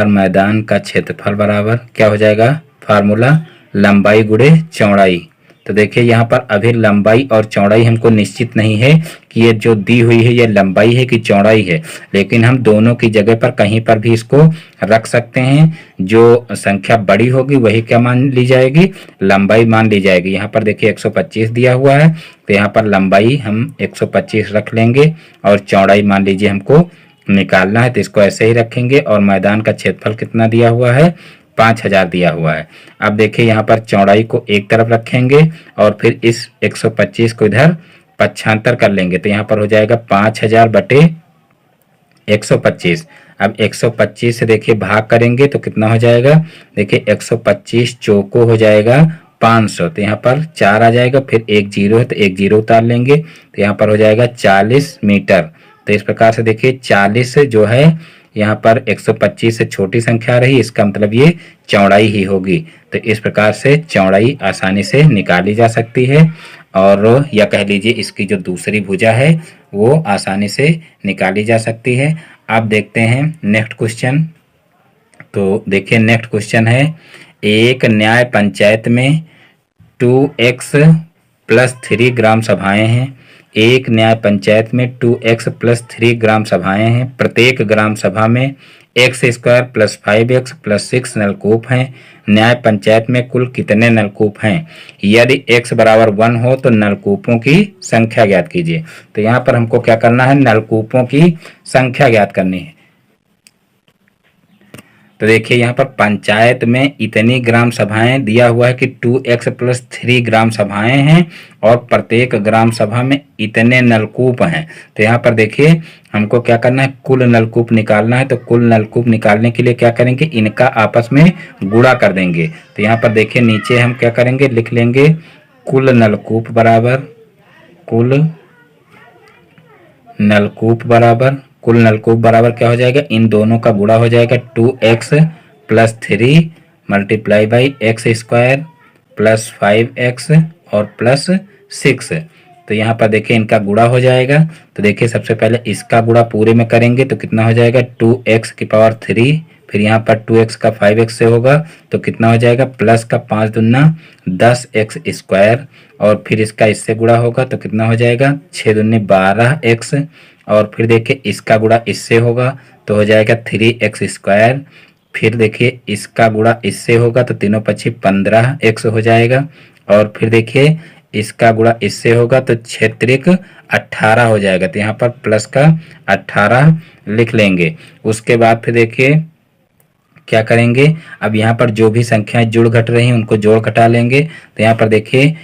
मैदान का क्षेत्रफल बराबर क्या हो जाएगा, फार्मूला लंबाई गुणे चौड़ाई। तो देखिए यहाँ पर अभी लंबाई और चौड़ाई हमको निश्चित नहीं है कि ये जो दी हुई है ये लंबाई है कि चौड़ाई है, लेकिन हम दोनों की जगह पर कहीं पर भी इसको रख सकते हैं। जो संख्या बड़ी होगी वही क्या मान ली जाएगी, लंबाई मान ली जाएगी। यहाँ पर देखिए 125 दिया हुआ है तो यहाँ पर लंबाई हम 125 रख लेंगे और चौड़ाई मान लीजिए हमको निकालना है, तो इसको ऐसे ही रखेंगे। और मैदान का क्षेत्रफल कितना दिया हुआ है, 5,000 दिया हुआ है। अब देखिए यहाँ पर चौड़ाई को एक तरफ रखेंगे और फिर इस 125 को इधर पक्षांतर कर लेंगे, तो यहाँ पर हो जाएगा 5,000 बटे 125। अब 125 से देखिए भाग करेंगे तो कितना हो जाएगा, देखिए 125 चौको हो जाएगा 500, तो यहाँ पर 4 आ जाएगा, फिर एक जीरो है तो एक जीरो उतार लेंगे, तो यहाँ पर हो जाएगा 40 मीटर। तो इस प्रकार से देखिए 40 जो है यहाँ पर 125 से छोटी संख्या रही, इसका मतलब ये चौड़ाई ही होगी। तो इस प्रकार से चौड़ाई आसानी से निकाली जा सकती है, और या कह लीजिए इसकी जो दूसरी भुजा है वो आसानी से निकाली जा सकती है। अब देखते हैं नेक्स्ट क्वेश्चन। तो देखिए नेक्स्ट क्वेश्चन है, एक न्याय पंचायत में 2x + 3 ग्राम सभाएं हैं। एक न्याय पंचायत में 2x प्लस 3 ग्राम सभाएं हैं। प्रत्येक ग्राम सभा में x square plus 5x plus 6 नलकूप हैं। न्याय पंचायत में कुल कितने नलकूप हैं? यदि x बराबर 1 हो तो नलकूपों की संख्या ज्ञात कीजिए। तो यहाँ पर हमको क्या करना है? नलकूपों की संख्या ज्ञात करनी है। तो देखिए यहाँ पर पंचायत में इतनी ग्राम सभाएं दिया हुआ है कि 2x प्लस 3 ग्राम सभाएं हैं और प्रत्येक ग्राम सभा में इतने नलकूप हैं। तो यहाँ पर देखिए हमको क्या करना है? कुल नलकूप निकालना है। तो कुल नलकूप निकालने के लिए क्या करेंगे? इनका आपस में गुणा कर देंगे। तो यहाँ पर देखिए नीचे हम क्या करेंगे? लिख लेंगे कुल नलकूप बराबर कुल नलकूप बराबर क्या हो जाएगा? इन दोनों का गुणा हो जाएगा 2x plus 3 multiply by x square plus 5x और प्लस 6। तो यहाँ पर देखिए इनका गुणा हो जाएगा। तो देखिए सबसे पहले इसका गुणा पूरे में करेंगे तो कितना हो जाएगा? 2x की पावर 3, फिर यहाँ पर 2x का 5x से होगा तो कितना हो जाएगा? प्लस का 5 दूना 10x स्क्वायर और फिर इसका इससे गुणा होगा तो कितना हो जाएगा? 6 दूनी 12x और फिर देखिए इसका गुणा इससे होगा तो हो जाएगा 3x स्क्वायर। फिर देखिए इसका गुणा इससे होगा तो तीनों पक्षी 15x हो जाएगा और फिर देखिए इसका गुणा इससे होगा तो 6 त्रिक 18 हो जाएगा। तो यहाँ पर प्लस का 18 लिख लेंगे। उसके बाद फिर देखिए क्या करेंगे? अब यहाँ पर जो भी संख्याएं जुड़ घट रही हैं उनको जोड़ घटा लेंगे। तो यहाँ पर देखिए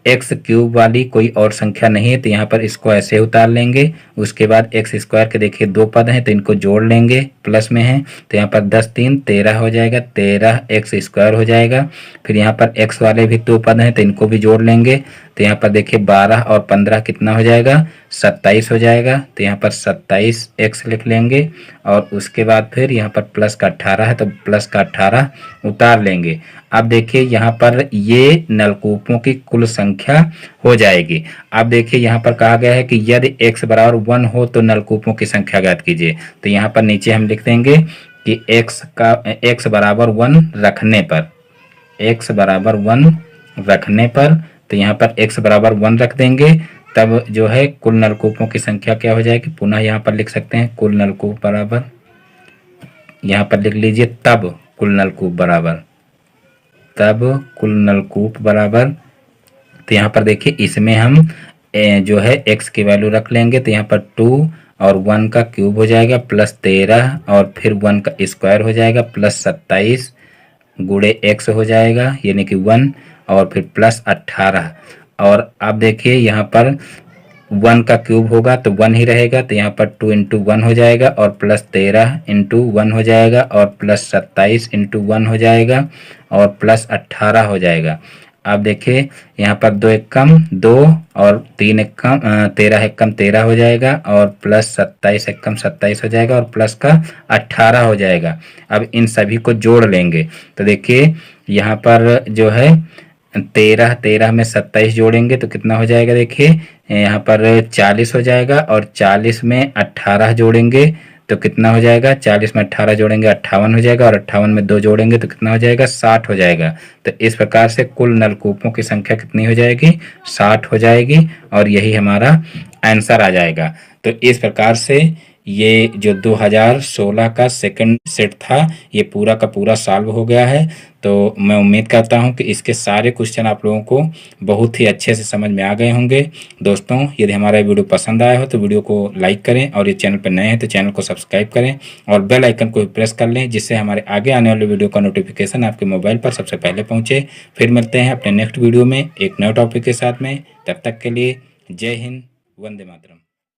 एक्स क्यूब वाली कोई और संख्या नहीं है तो यहाँ पर इसको ऐसे उतार लेंगे। उसके बाद एक्स स्क्वायर के देखिए 2 पद हैं तो इनको जोड़ लेंगे, प्लस में है तो यहाँ पर 10 3 13 हो जाएगा, 13 एक्स स्क्वायर हो जाएगा। फिर यहाँ पर एक्स वाले भी 2 पद हैं तो इनको भी जोड़ लेंगे। तो यहाँ पर देखिए 12 और 15 कितना हो जाएगा? 27 हो जाएगा। तो यहाँ पर 27 एक्स लिख लेंगे और उसके बाद फिर यहाँ पर प्लस का 18 है तो प्लस का 18 उतार लेंगे। अब देखिए यहाँ पर ये नलकूपों की कुल संख्या हो जाएगी। अब देखिए यहाँ पर कहा गया है कि यदि x बराबर 1 हो तो नलकूपों की संख्या ज्ञात कीजिए। तो यहाँ पर नीचे हम लिख देंगे कि x बराबर 1 रखने पर तो यहाँ पर x बराबर 1 रख देंगे तब जो है कुल नलकूपों की संख्या क्या हो जाएगी? पुनः यहाँ पर लिख सकते हैं कुल नलकूप बराबर, यहाँ पर लिख लीजिए तब कुल नलकूप बराबर। तो यहाँ पर देखिए इसमें हम जो है x की वैल्यू रख लेंगे तो यहाँ पर 2 और 1 का क्यूब हो जाएगा प्लस 13 और फिर 1 का स्क्वायर हो जाएगा प्लस 27 गुणे x हो जाएगा यानी कि 1 और फिर प्लस 18। और अब देखिए यहाँ पर 1 का क्यूब होगा तो 1 ही रहेगा तो यहाँ पर 2 इंटू 1 हो जाएगा और प्लस 13 इंटू 1 हो जाएगा और प्लस 27 इंटू 1 हो जाएगा और प्लस 18 हो जाएगा। अब देखिए यहाँ पर 2 एकम 2 और 3 एकम 13 एकम 13 हो जाएगा और प्लस 27 एकम 27 हो जाएगा और प्लस का 18 हो जाएगा। अब इन सभी को जोड़ लेंगे तो देखिए यहाँ पर जो है 13 में 27 जोड़ेंगे तो कितना हो जाएगा? देखिए यहाँ पर 40 हो जाएगा और 40 में 18 जोड़ेंगे तो कितना हो जाएगा? 40 में 18 जोड़ेंगे 58 हो जाएगा और 58 में 2 जोड़ेंगे तो कितना हो जाएगा? 60 हो जाएगा। तो इस प्रकार से कुल नलकूपों की संख्या कितनी हो जाएगी? 60 हो जाएगी और यही हमारा आंसर आ जाएगा। तो इस प्रकार से ये जो 2016 का सेकंड सेट था ये पूरा का पूरा सॉल्व हो गया है। तो मैं उम्मीद करता हूं कि इसके सारे क्वेश्चन आप लोगों को बहुत ही अच्छे से समझ में आ गए होंगे। दोस्तों यदि हमारा वीडियो पसंद आया हो तो वीडियो को लाइक करें और ये चैनल पर नए हैं तो चैनल को सब्सक्राइब करें और बेल आइकन को प्रेस कर लें जिससे हमारे आगे आने वाले वीडियो का नोटिफिकेशन आपके मोबाइल पर सबसे पहले पहुँचे। फिर मिलते हैं अपने नेक्स्ट वीडियो में एक नए टॉपिक के साथ में। तब तक के लिए जय हिंद, वंदे मातरम।